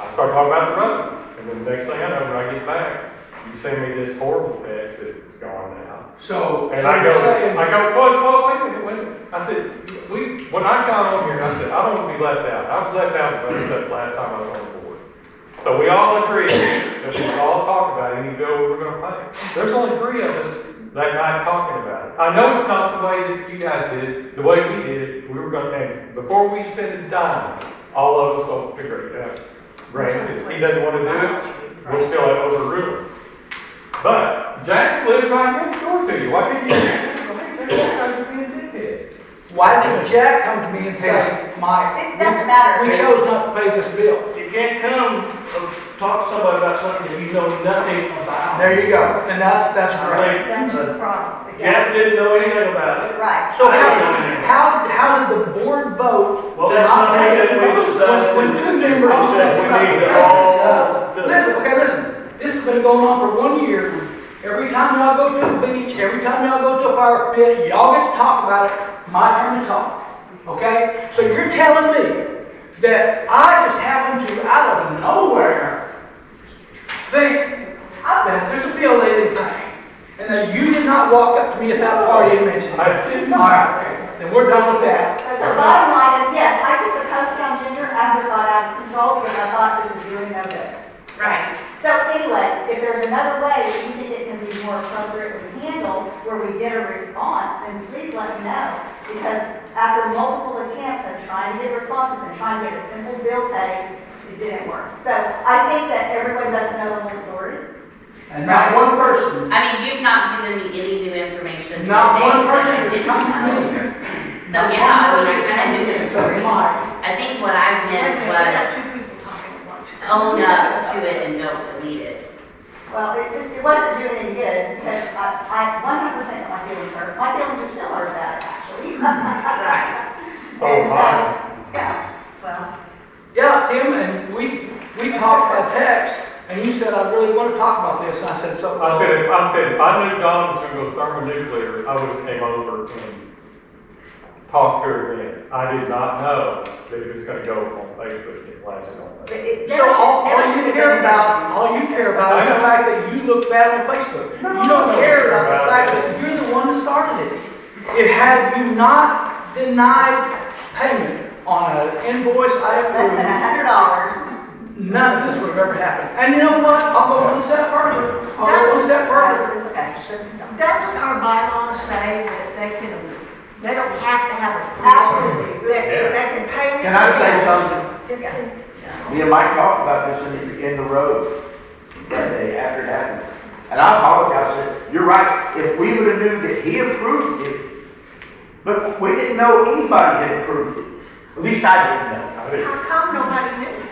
I started talking about the rest of it. And then the next thing I know, when I get back, you send me this horrible text that it's gone now. So, And so I you're go, saying, well, wait a minute. I said, when I got on here, I said, I don't want to be left out. I was left out of the last time I was on the board. So we all agreed that we all talked about any bill we were going to pay. There's only 3 of us that night talking about it. I know it's not the way that you guys did it, the way we did it. We were going to, and before we spent a dime, all of us will agree. Granted, if he doesn't want to do it, we'll still overrule it. But Jack lives right next door to you. Why didn't you guys are being dickheads? why didn't Jack come to me and say, Mike, It doesn't matter. we chose not to pay this bill? You can't come talk to somebody about something that you know nothing about. There you go, and that's correct. That's the problem. Jeff didn't know anything about it. Right. So how did the board vote Well, to that's not something pay that we discussed. when 2 members We said we need to all do it. Listen, this has been going on for 1 year. Every time y'all go to the beach, every time y'all go to a fire pit, y'all get to talk about it, my turn to talk, okay? So you're telling me that I just happened to, out of nowhere, think that there's a bill they didn't pay, and that you did not walk up to me at that party and mention it? I did All not. right, okay, then we're done with that. So bottom line is, yes, I took the Post-town Ginger after it got out of control because I thought this is doing no good. Right. So anyway, if there's another way that you think it can be more appropriately handle where we get a response, then please let me know. Because after multiple attempts of trying to get responses and trying to get a simple bill paid, it didn't work. So I think that everyone doesn't know the whole story. And not one person, I mean, you've not given me any new information. not today. one person has come to me. So, yeah, I mean, I kind of knew this Except story. Mike. I think what I meant We was got two people talking at once. own up to it and don't delete it. Well, it wasn't doing any good because I 100% got my feelings hurt. My feelings are still hurt about it, actually. Right. And so, yeah, well, Yeah, Tim, and we talked by text, and you said, I really want to talk about this, and I said, so. I said, if I knew Don was gonna go thermonuclear, I would have came over and talked to her then. I did not know that it was gonna go on Facebook and flash it on but Facebook. it So never all should you have care been an about, issue. all you care about is the fact that you look bad on Facebook. No, You don't I don't care care about the about fact it. that you're the one that started it. If had you not denied payment on an invoice I Less than approved, $100. none of this would have ever happened. And you know what? I'll go one step further. I'll go one step further. It's okay. Doesn't our bylaws say that they don't have to have a proof? Absolutely. That they can pay. Can I say something? Just, Me and Mike talked about this in the road that day after it happened. And I apologize, you're right, if we would have knew that he approved it, but we didn't know anybody had approved it. At least I didn't know. How come nobody knew?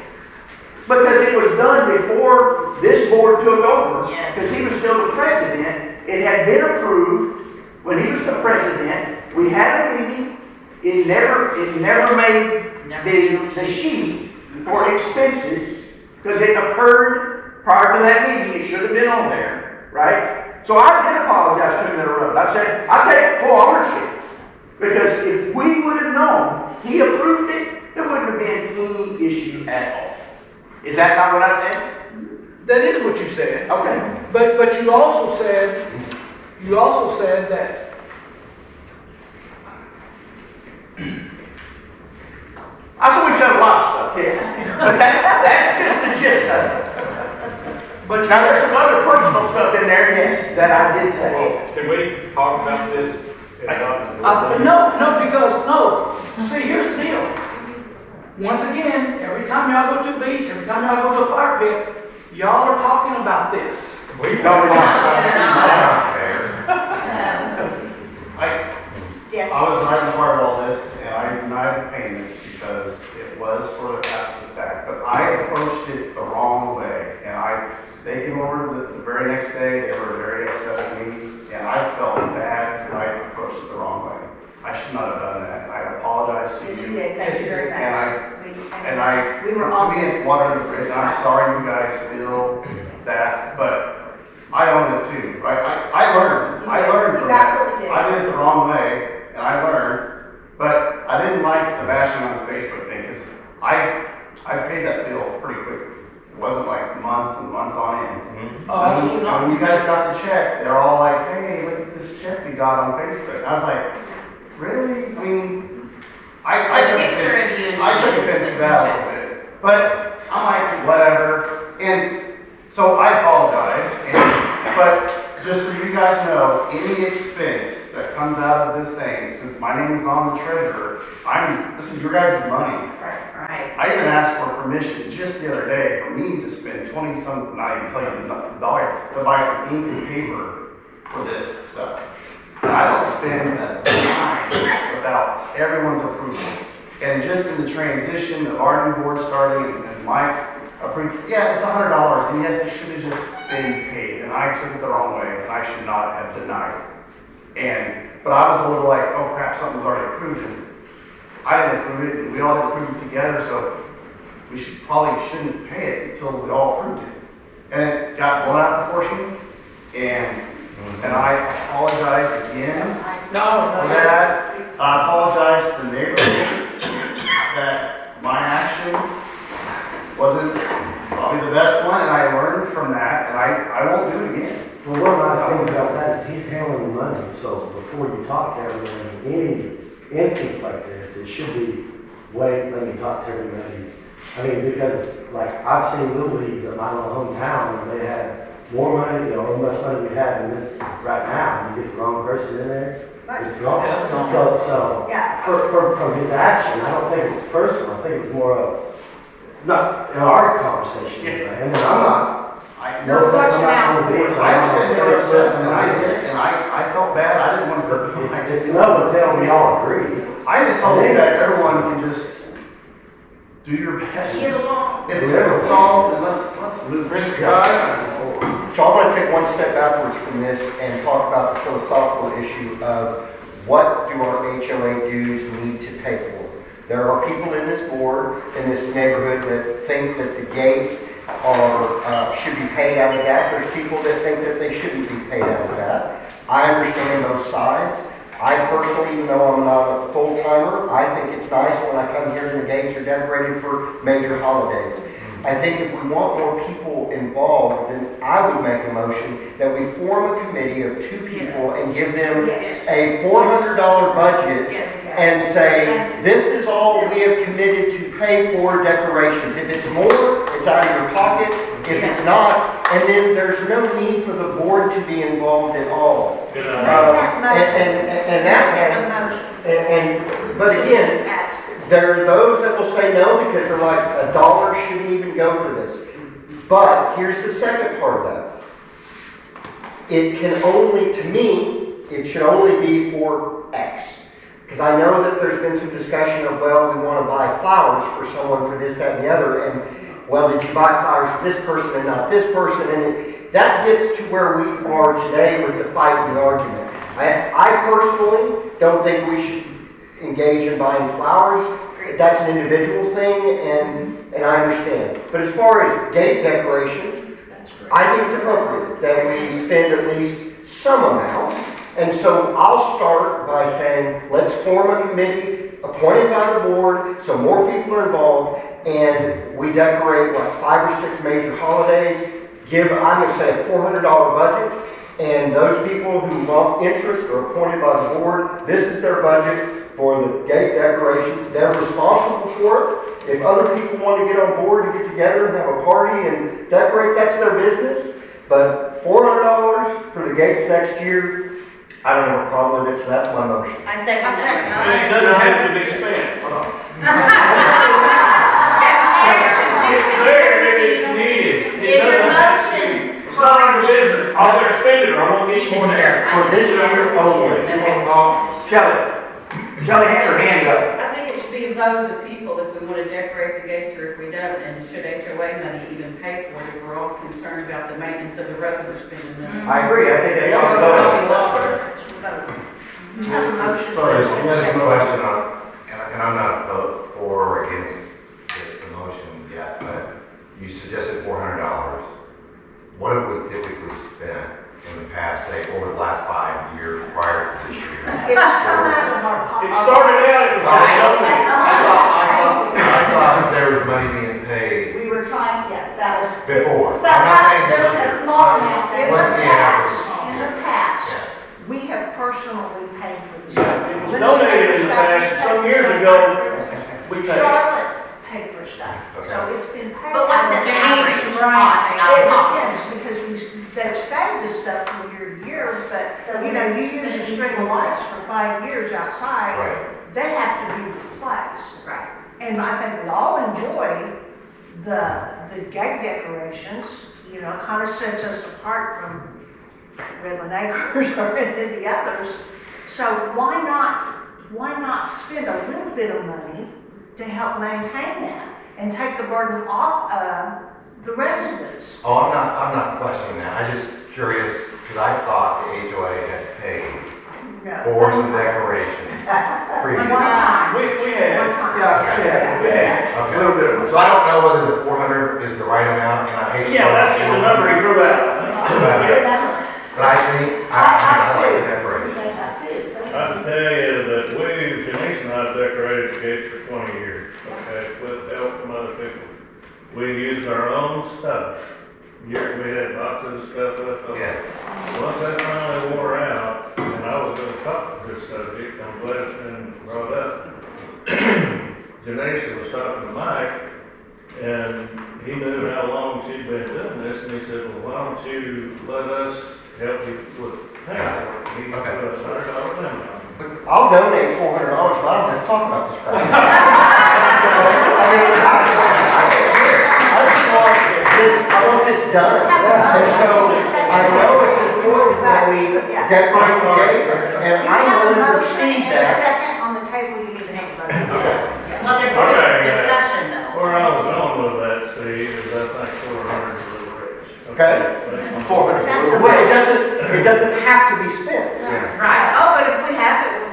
Because it was done before this board took over. Yes. Because he was still the president. It had been approved when he was the president. We had a meeting. It never made the sheet for expenses because it occurred prior to that meeting. It should have been on there, right? So I did apologize to him in the road. I said, I take full ownership. Because if we would have known he approved it, there wouldn't have been any issue at all. Is that not what I said? That is what you said. Okay. But you also said that I said we said a lot of stuff, yes. But that's just the gist of it. But Now, there's some other personal stuff in there, yes, that I did say. Well, can we talk about this? No. See, here's the deal. Once again, every time y'all go to the beach, every time y'all go to a fire pit, y'all are talking about this. We No, we're not. yes. I was right in the heart of all this, and I denied payment because it was sort of after the fact. But I approached it the wrong way, and they came over the very next day. They were very upset at me, and I felt bad because I approached it the wrong way. I should not have done that. I apologize to Yes, you you. did. Thank you very much. And We were all. to me, it's water under the bridge. I'm sorry you guys feel that, but I own it too. I learned. I learned from You absolutely that. did. I did it the wrong way, and I learned. But I didn't like the bashing on the Facebook thing because I paid that bill pretty quick. It wasn't like months and months on end. Oh, absolutely not. When you guys got the check, they're all like, "Hey, look at this check we got on Facebook." I was like, "Really?" I mean, I A took picture offense. of you and I took Jesus offense to with that a you. little bit, but I'm like, whatever. And so I apologize. But just so you guys know, any expense that comes out of this thing, since my name is on the treasurer, this is your guys' money. Right. I even asked for permission just the other day for me to spend 20-some, not even tell you the dollar, to buy some ink and paper for this stuff. And I don't spend a dime without everyone's approval. And just in the transition of our new board starting and Mike approved, yeah, it's $100, and yes, it should have just been paid. And I took it the wrong way, and I should not have denied it. But I was a little like, oh crap, something's already approved. And I didn't approve it, and we all just approved it together, so we probably shouldn't pay it until we all approved it. And it got blown out of proportion, and I apologize again for that. I apologize to the neighborhood that my action wasn't probably the best one, and I learned from that, and I won't do it again. Well, one of my things about that is he's handling the money, so before you talk to everyone, any instance like this, it should be, wait, let me talk to everybody. I mean, because, like, I've seen little leagues in my own hometown, where they had more money, you know, how much money we have in this right now, you get the wrong person in there, it's gone. Yeah, it's gone. So, Yeah. from his action, I don't think it's personal, I think it was more of, not in our conversation, anyway. And then I'm not, no offense, I'm not on the beach. I understand your upset, and I get it, and I felt bad, I didn't want to hurt the mics. It's no until we all agree. I just hope that everyone can just do your best. Get along. If it's solved, then let's move. Mr. Guys? So I want to take one step backwards from this and talk about the philosophical issue of what do our HOA dues need to pay for. There are people in this board, in this neighborhood, that think that the gates should be paid out of that. There's people that think that they shouldn't be paid out of that. I understand both sides. I personally, even though I'm not a full-timer, I think it's nice when I come here and the gates are decorated for major holidays. I think if we want more people involved, then I would make a motion that we form a committee of 2 people and give them a $400 budget and say, this is all we have committed to pay for decorations. If it's more, it's out of your pocket. If it's not, and then there's no need for the board to be involved at all. Good Make idea. that motion. But again, there are those that will say no because they're like, $1 shouldn't even go for this. But here's the second part of that. It can only, to me, it should only be for X. Because I know that there's been some discussion of, well, we want to buy flowers for someone for this, that, and the other. And, well, did you buy flowers for this person and not this person? And that gets to where we are today with the fight and the argument. I personally don't think we should engage in buying flowers. That's an individual thing, and I understand. But as far as gate decorations, I think it's appropriate that we spend at least some amount. And so I'll start by saying, let's form a committee appointed by the board so more people are involved, and we decorate like 5 or 6 major holidays. I'm going to say a $400 budget, and those people who want interest are appointed by the board. This is their budget for the gate decorations. They're responsible for it. If other people want to get on board and get together and have a party and decorate, that's their business. But $400 for the gates next year, I don't have a problem with it, so that's my motion. I second that. It doesn't have to be spent. It's there if it's needed. It Is your doesn't have to motion? be. It's not our business. I'll better spend it or I won't get more there. For this year only. Shelley had her hand up. I think it should be a vote of the people if we want to decorate the gates or if we don't, and should HOA money even pay for it if we're all concerned about the maintenance of the road we're spending money on. I agree. I think that's how it goes. You have a motion. Sorry, just a question on, and I'm not for or against the motion yet, but you suggested $400. What have we typically spent in the past, say, over the last 5 years prior to this year? It's come out of our pocket. It started out, it was I thought there was money being paid We were trying, yes, that was. before. So I'm not saying there's this a year. small amount. What's the average? In the past, we have personally paid for the stuff. It was donated in the past, some years ago, we paid. Charlotte paid for stuff, so Okay. it's been paid. But what's the average cost, not It cost? depends, because they've saved this stuff from year to year, but, you know, you use a string of lights for 5 years outside, Right. they have to be replaced. Right. And I think we all enjoy the gate decorations, you know, kind of sets us apart from Redland Acres or any of the others. So why not spend a little bit of money to help maintain that and take the burden off of the residents? Oh, I'm not questioning that. I'm just curious, because I thought the HOA had paid for some decorations previously. One time. We had. One time. Yeah. Okay. A little bit of So I don't know whether the 400 is the right amount, and I hate to. Yeah, that's just a number he threw out. But I think, I like the decoration. Say that too. So we I can- can tell you that Janice and I have decorated the gates for 20 years, okay, with help from other people. We used our own stuff. We had boxes of stuff left over. Yes. Once that finally wore out, and I was gonna talk to this subject, I'm glad it's been brought up. Janice was talking to Mike, and he knew how long long she'd been doing this, and he said, well, why don't you let us help you with handwork? He put Okay. $100 limit on it. I'll donate $400, but I don't have to talk about this crap. I want this done. And so I know it's important that we decorate the gates, and I'm willing to see that. Second on the table, you need to have a vote. Well, there's Okay, discussion though. Where I was going with that, Steve, is I think 400 is a little rich. Okay. 400. Well, it doesn't have to be spent. Right. Oh, but if we have it, we'll.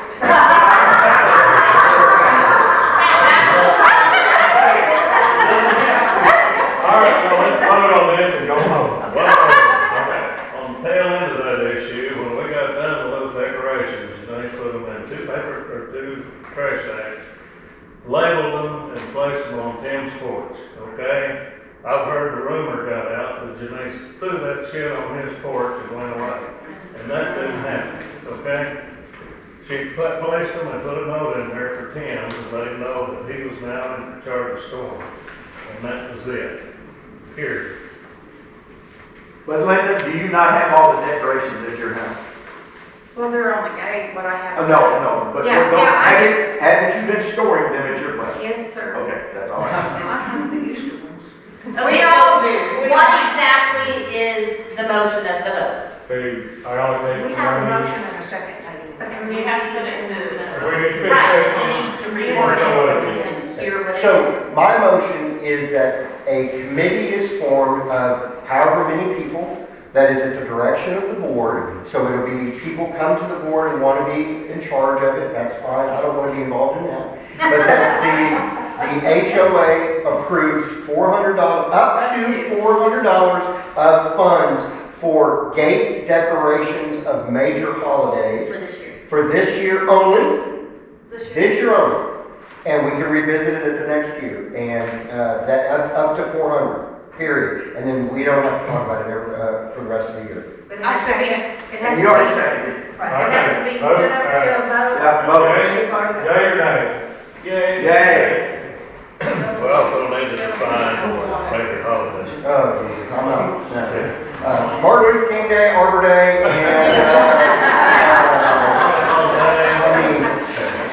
All right, now let's vote on this and go home. Okay, on the tail end of that issue, when we got done with those decorations, they put them in two trash sacks, labeled them and placed them on Tim Sports, okay? I've heard the rumor got out that Janice threw that shit on his porch and went away, and that didn't happen, okay? She placed them and put a note in there for Tim to let him know that he was now in charge of storing, and that was it. Period. But Linda, do you not have all the decorations at your house? Well, they're on the gate, but I have. Oh, no, but Yeah, yeah, haven't you been storing them at your place? Yes, sir. Okay, that's all I have. I have the Easter ones. Okay, all so do. what exactly is the motion of the vote? I allocate. We have a motion and a second, lady. You have to put it to We need to fix Right, that. it needs to read Or it so so what we it is. can hear what it is. So my motion is that a committee is formed of however many people that is at the direction of the board. So it'll be people come to the board and want to be in charge of it, that's fine, I don't want to be involved in that. But that the HOA approves $400, up to $400 of funds for gate decorations of major holidays. For this year. For this year only. This year only. And we can revisit it at the next year, and that up to 400, period. And then we don't have to talk about it for the rest of the year. But it has to be, it has to You already be, seconded it. right, it has to be put up to a vote. Yeah, vote. Yay or nay? Yay. Yay. We also need to define major holidays. Oh, Jesus, I'm not, no. Martin Luther King Day, Arbor Day, and, I mean,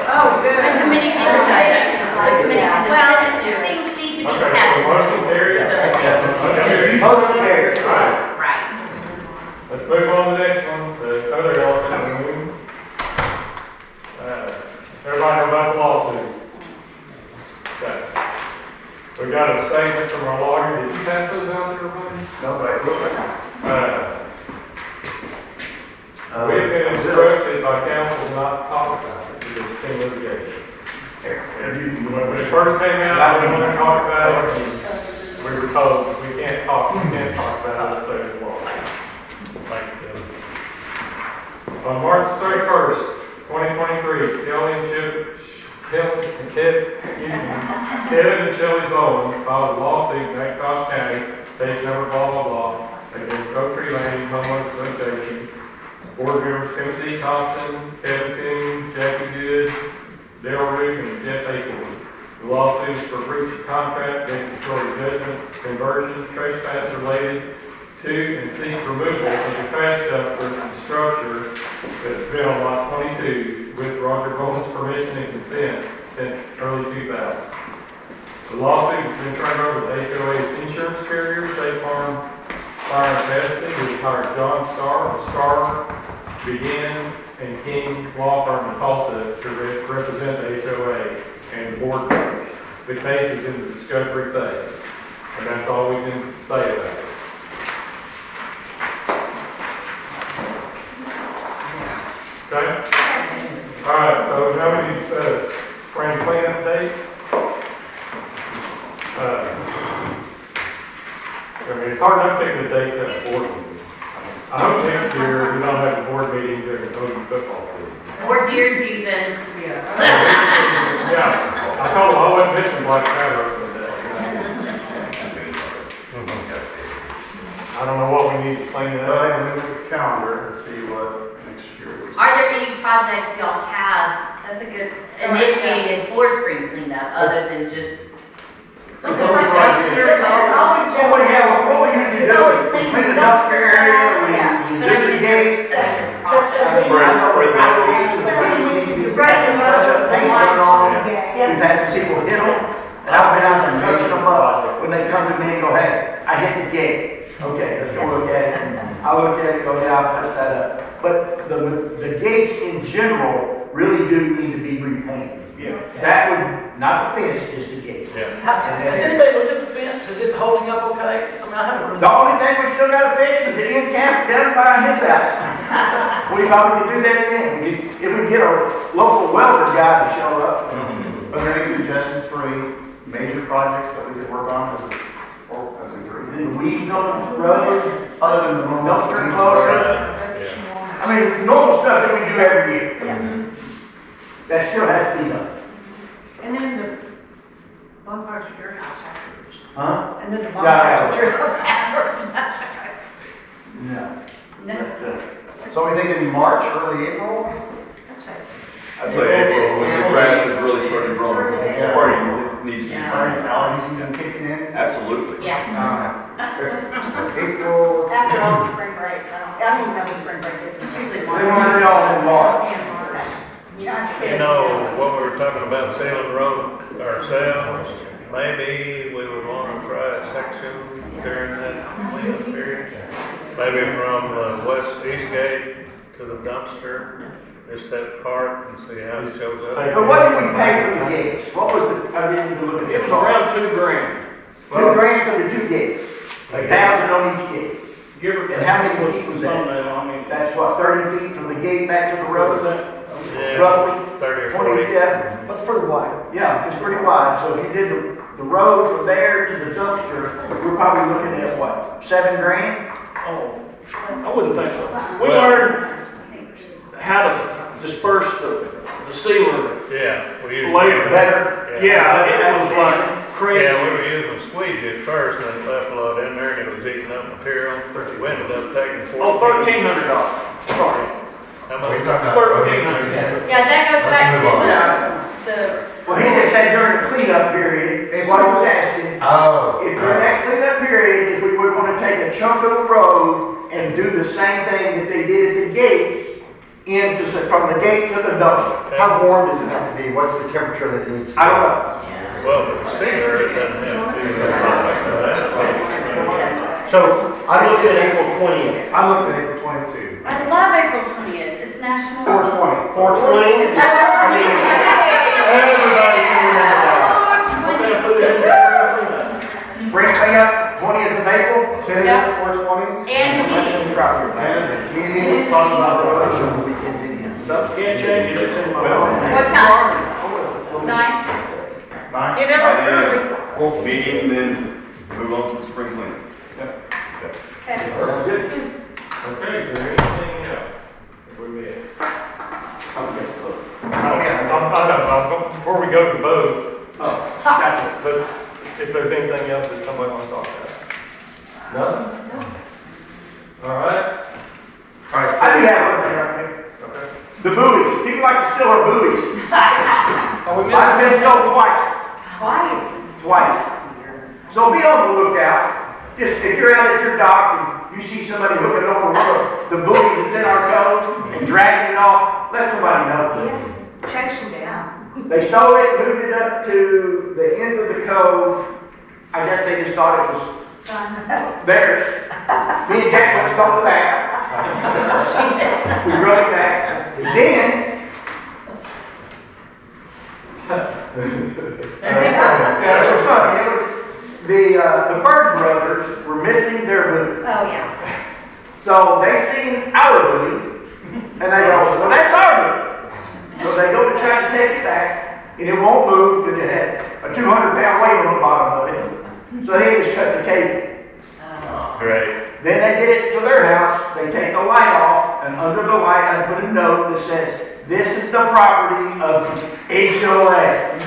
Oh, good. The committee can decide that. The committee can decide that things need to be Okay, so kept. motion carries. So it's- Okay. Motion carries. All right, Right. let's move on to the next one, the other elephant in the room. Everybody know about the lawsuit? Okay. We got a statement from our lawyer, did you pass those out to everybody? No, but I will. We have been instructed by counsel not to talk about it, it's in litigation. When it first came out, we didn't want to talk about it, and we were told, we can't talk about it, it's the law. On March 31st, 2023, Kevin and Shelley Bowen filed a lawsuit in Hancock County, state number blah, blah, blah, against Oak Tree Lane Homeowners Association. Board members Timothy Thompson, Kevin Coon, Jackie Good, Dale Root, and Jeff Acorn. The lawsuit is for breach of contract, declaratory judgment, conversion, trespass related to, and seek removal of the trash dumpster from the structure that's been on lot 22 with Roger Bowen's permission and consent since early 2000. The lawsuit has been turned over to HOA's insurance carrier, State Farm Fire and Casualty, who hired John Starr of Starr, Begin, and King Law Firm in Tulsa to represent the HOA and the board members. The case is in the discovery phase, and that's all we can say about it. Okay? All right, so now we need to set a spring cleanup date. I mean, it's hard enough picking a date to have a board meeting. I hope next year we don't have a board meeting during the OU football season. Or deer season. Yeah, I told them I wasn't missing Black Sabbath for that. I don't know what we need to clean it up. And then look at the calendar and see what next year is. Are there any projects y'all have, that's a good, initiated for spring cleanup, other than just Somebody have a people hit them, and I've been out there touching them up when they come to me and go, hey, I hit the gate. Okay, let's go look at it. I look at it, go down, touch that up. But the gates in general really do need to be repainted. Yeah. That would, not the fence, just the gates. Yeah. Has anybody looked at the fence? Is it holding up okay? I mean, I haven't really. The only thing we still gotta fix is the end cap down by his house. We thought we could do that then. If we get a local welder guy to show up. Are there any suggestions for any major projects that we could work on as a group? The weeds on the road, Other than the normal. dumpster closure. I mean, normal stuff that we do every year. That still has to be done. And then the bonfires at your house afterwards. Huh? And then the bonfires at your house afterwards. No. No. So we think in March, early April? That's it. I'd say April, when the grass is really starting to grow, because spring needs to be Yeah. planted. Allergy season kicks in. Absolutely. Yeah. April. After all the spring breaks, I don't even know what spring break is, it's usually They March. want it all in March. You know, what we were talking about sealing the road ourselves, maybe we would want to try a section during that cleanup period. Maybe from east gate to the dumpster, just that part and see how it shows up. But what did we pay for the gates? What was the, I didn't even look at It the was cost. around $2,000. $2,000 for the two gates, 1,000 on each gate. Give or And how many feet was that? Thumbnail, I mean, That's what, 30 feet from the gate back to the road? Yeah, Roughly 30 or 20, 40. yeah. That's pretty wide. Yeah, it's pretty wide, so if you did the road from there to the dumpster, we're probably looking at what, $7,000? oh, I wouldn't think so. We learned how to disperse the sealer Yeah, we usually. later. Better? Yeah, it was like crazy. Yeah, we were using squeegee at first, and it left a lot in there, and it was eating up material. We ended up taking 14. Oh, $1,300. Sorry. How Are we much? talking about road maintenance 1,300. again? Yeah, that goes back Let's move to the Well, he just said during the cleanup period, what he was asking, Oh. if during that cleanup period, if we would want to take a chunk of the road and do the same thing that they did at the gates, from the gate to the dumpster. How warm does it have to be? What's the temperature that it needs to be? I don't know. Well, for the sealer, it doesn't have to be. So I'm looking at April 20th. I'm looking at April 22. I love April 20th, it's National. 420. 420? It's National. Everybody can remember that. Spring cleanup, 20th of April. 10, Yeah. 420. And heating. And the heating, we're talking about the road. Weekends anyhow. Can't change it, it's in my. What time? 9? Fine. Get out early. We'll meet and then move on to the spring cleanup. Okay. Sounds good. Okay, is there anything else that we missed? Before we go to vote, Oh, gotcha. but if there's anything else that somebody wants to talk about. Nothing? All right? All right, I do so, have one thing right here. Okay. The buoys. People like to steal our buoys. Are we I've missing been stolen twice. Twice. So be on the lookout. Just if you're out at your dock and you see somebody hooking over one of the buoys that's in our cove and dragging it off, let somebody know, please. Chase them down. They stole it, moved it up to the end of the cove. I guess they just thought it was theirs. Me and Jack went and stole it back. We drove it back. Then, yeah, it was funny. It was the Bird brothers were missing their boot. Oh, yeah. So they seen our boot, and they go, well, that's our boot. So they go to try to take it back, and it won't move because it had a 200-pound weight on the bottom of it. So they just cut the cable. Great. Then they get it to their house, they take the light off, and under the light I put a note that says, this is the property of HOA.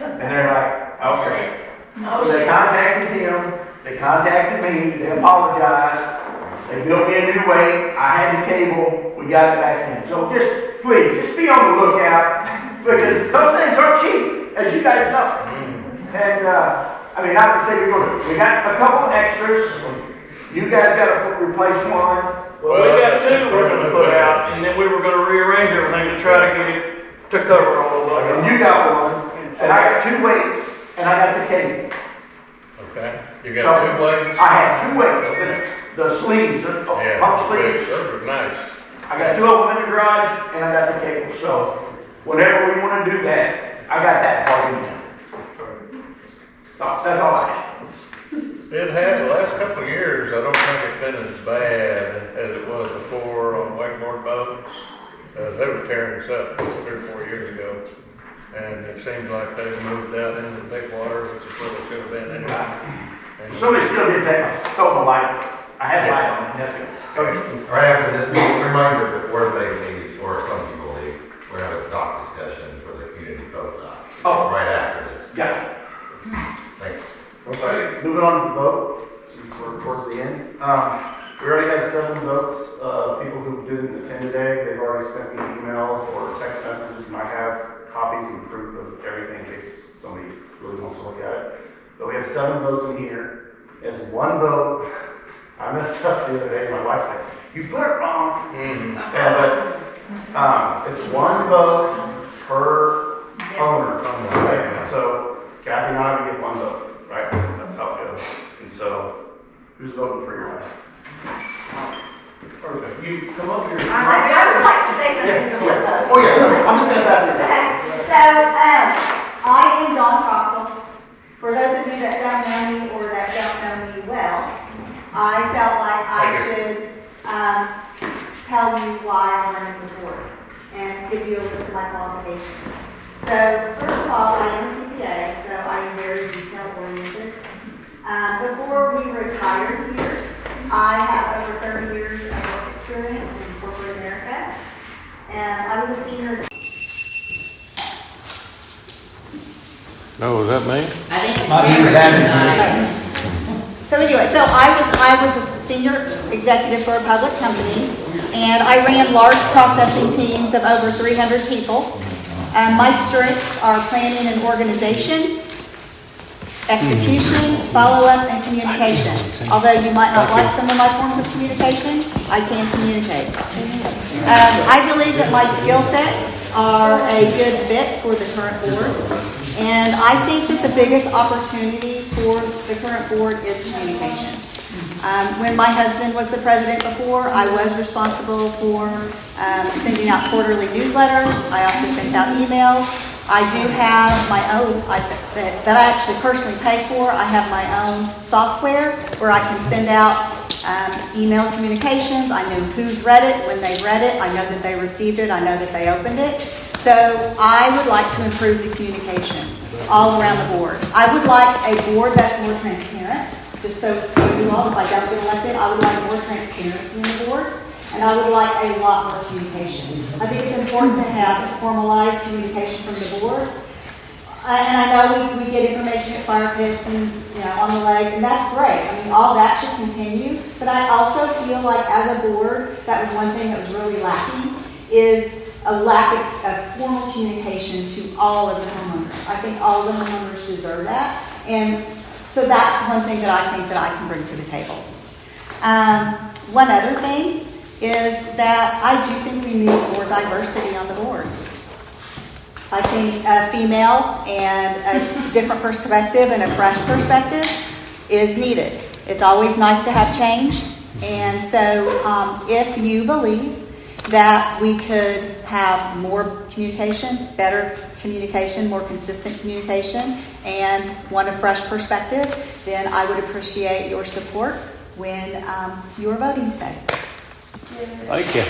And they're like, okay. So they contacted him, they contacted me, they apologized, they built me a new weight, I had the cable, we got it back in. So please, just be on the lookout, because those things are cheap, as you guys know. And, I mean, not to say we got a couple of extras, you guys gotta replace one. Well, we got two we're gonna put out, and then we were gonna rearrange everything to try to get it to cover all of And that. you got one, And I got 2 weights, and I got the cable. Okay, you got 2 blades? I have 2 weights, the sleeves, the Yeah, pump sleeves. those are nice. I got 2 of them in the garage, and I got the cable, so whenever we wanna do that, I got that part in there. So that's all I have. It had, the last couple of years, I don't think it's been as bad as it was before on wakeboard boats. They were tearing us up 3 or 4 years ago. And it seems like they've moved out into the big water, which is where they should have been anyway. And Somebody still did stole my light. I had a light on it, that's good. Okay. Right after this meeting, reminder before everybody leaves, or some people leave, we're gonna have a doc discussion for the community vote. Oh. Right after this. Got it. Thanks. Okay, moving on to the vote, since we're towards the end. We already had 7 votes, people who didn't attend today, they've already sent me emails or text messages, and I have copies and proof of everything in case somebody really wants to look at it. But we have 7 votes in here, it's 1 vote. I messed up the other day, my wife's like, you put it wrong. But it's 1 vote per owner, right? So Kathy and I, we get 1 vote. Right, that's how it goes. And so, who's voting for your wife? Perfect. You come up here. I would like to say something before the vote. Oh, yeah, I'm just gonna pass this Okay, out. so, I am Dawn Troxel. For those of you that don't know me or that don't know me well, I felt like I should, tell you why I'm running for board and give you a list of my qualifications. So, first of all, I am a CPA, so I am very detail oriented. Before we retired here, I have over 30 years of work experience in corporate America. And I was a senior. No, was that me? I think it's Not even that. So anyway, so I was a senior executive for a public company, and I ran large processing teams of over 300 people. My strengths are planning and organization, execution, follow-up, and communication. Although you might not like some of my forms of communication, I can communicate. I believe that my skill sets are a good fit for the current board, and I think that the biggest opportunity for the current board is communication. When my husband was the president before, I was responsible for sending out quarterly newsletters. I also sent out emails. I do have my own, that I actually personally pay for. I have my own software where I can send out email communications. I know who's read it, when they've read it. I know that they received it. I know that they opened it. So I would like to improve the communication all around the board. I would like a board that's more transparent. Just so you all, if I don't get elected, I would like more transparency in the board, and I would like a lot more communication. I think it's important to have formalized communication from the board. And I know we get information at fire pits and, on the lake, and that's great. I mean, all that should continue. But I also feel like as a board, that was one thing that was really lacking, is a lack of formal communication to all of the homeowners. I think all of the homeowners deserve that. And so that's one thing that I think that I can bring to the table. One other thing is that I do think we need more diversity on the board. I think a female and a different perspective and a fresh perspective is needed. It's always nice to have change. And so if you believe that we could have more communication, better communication, more consistent communication, and want a fresh perspective, then I would appreciate your support when you are voting today. Thank you.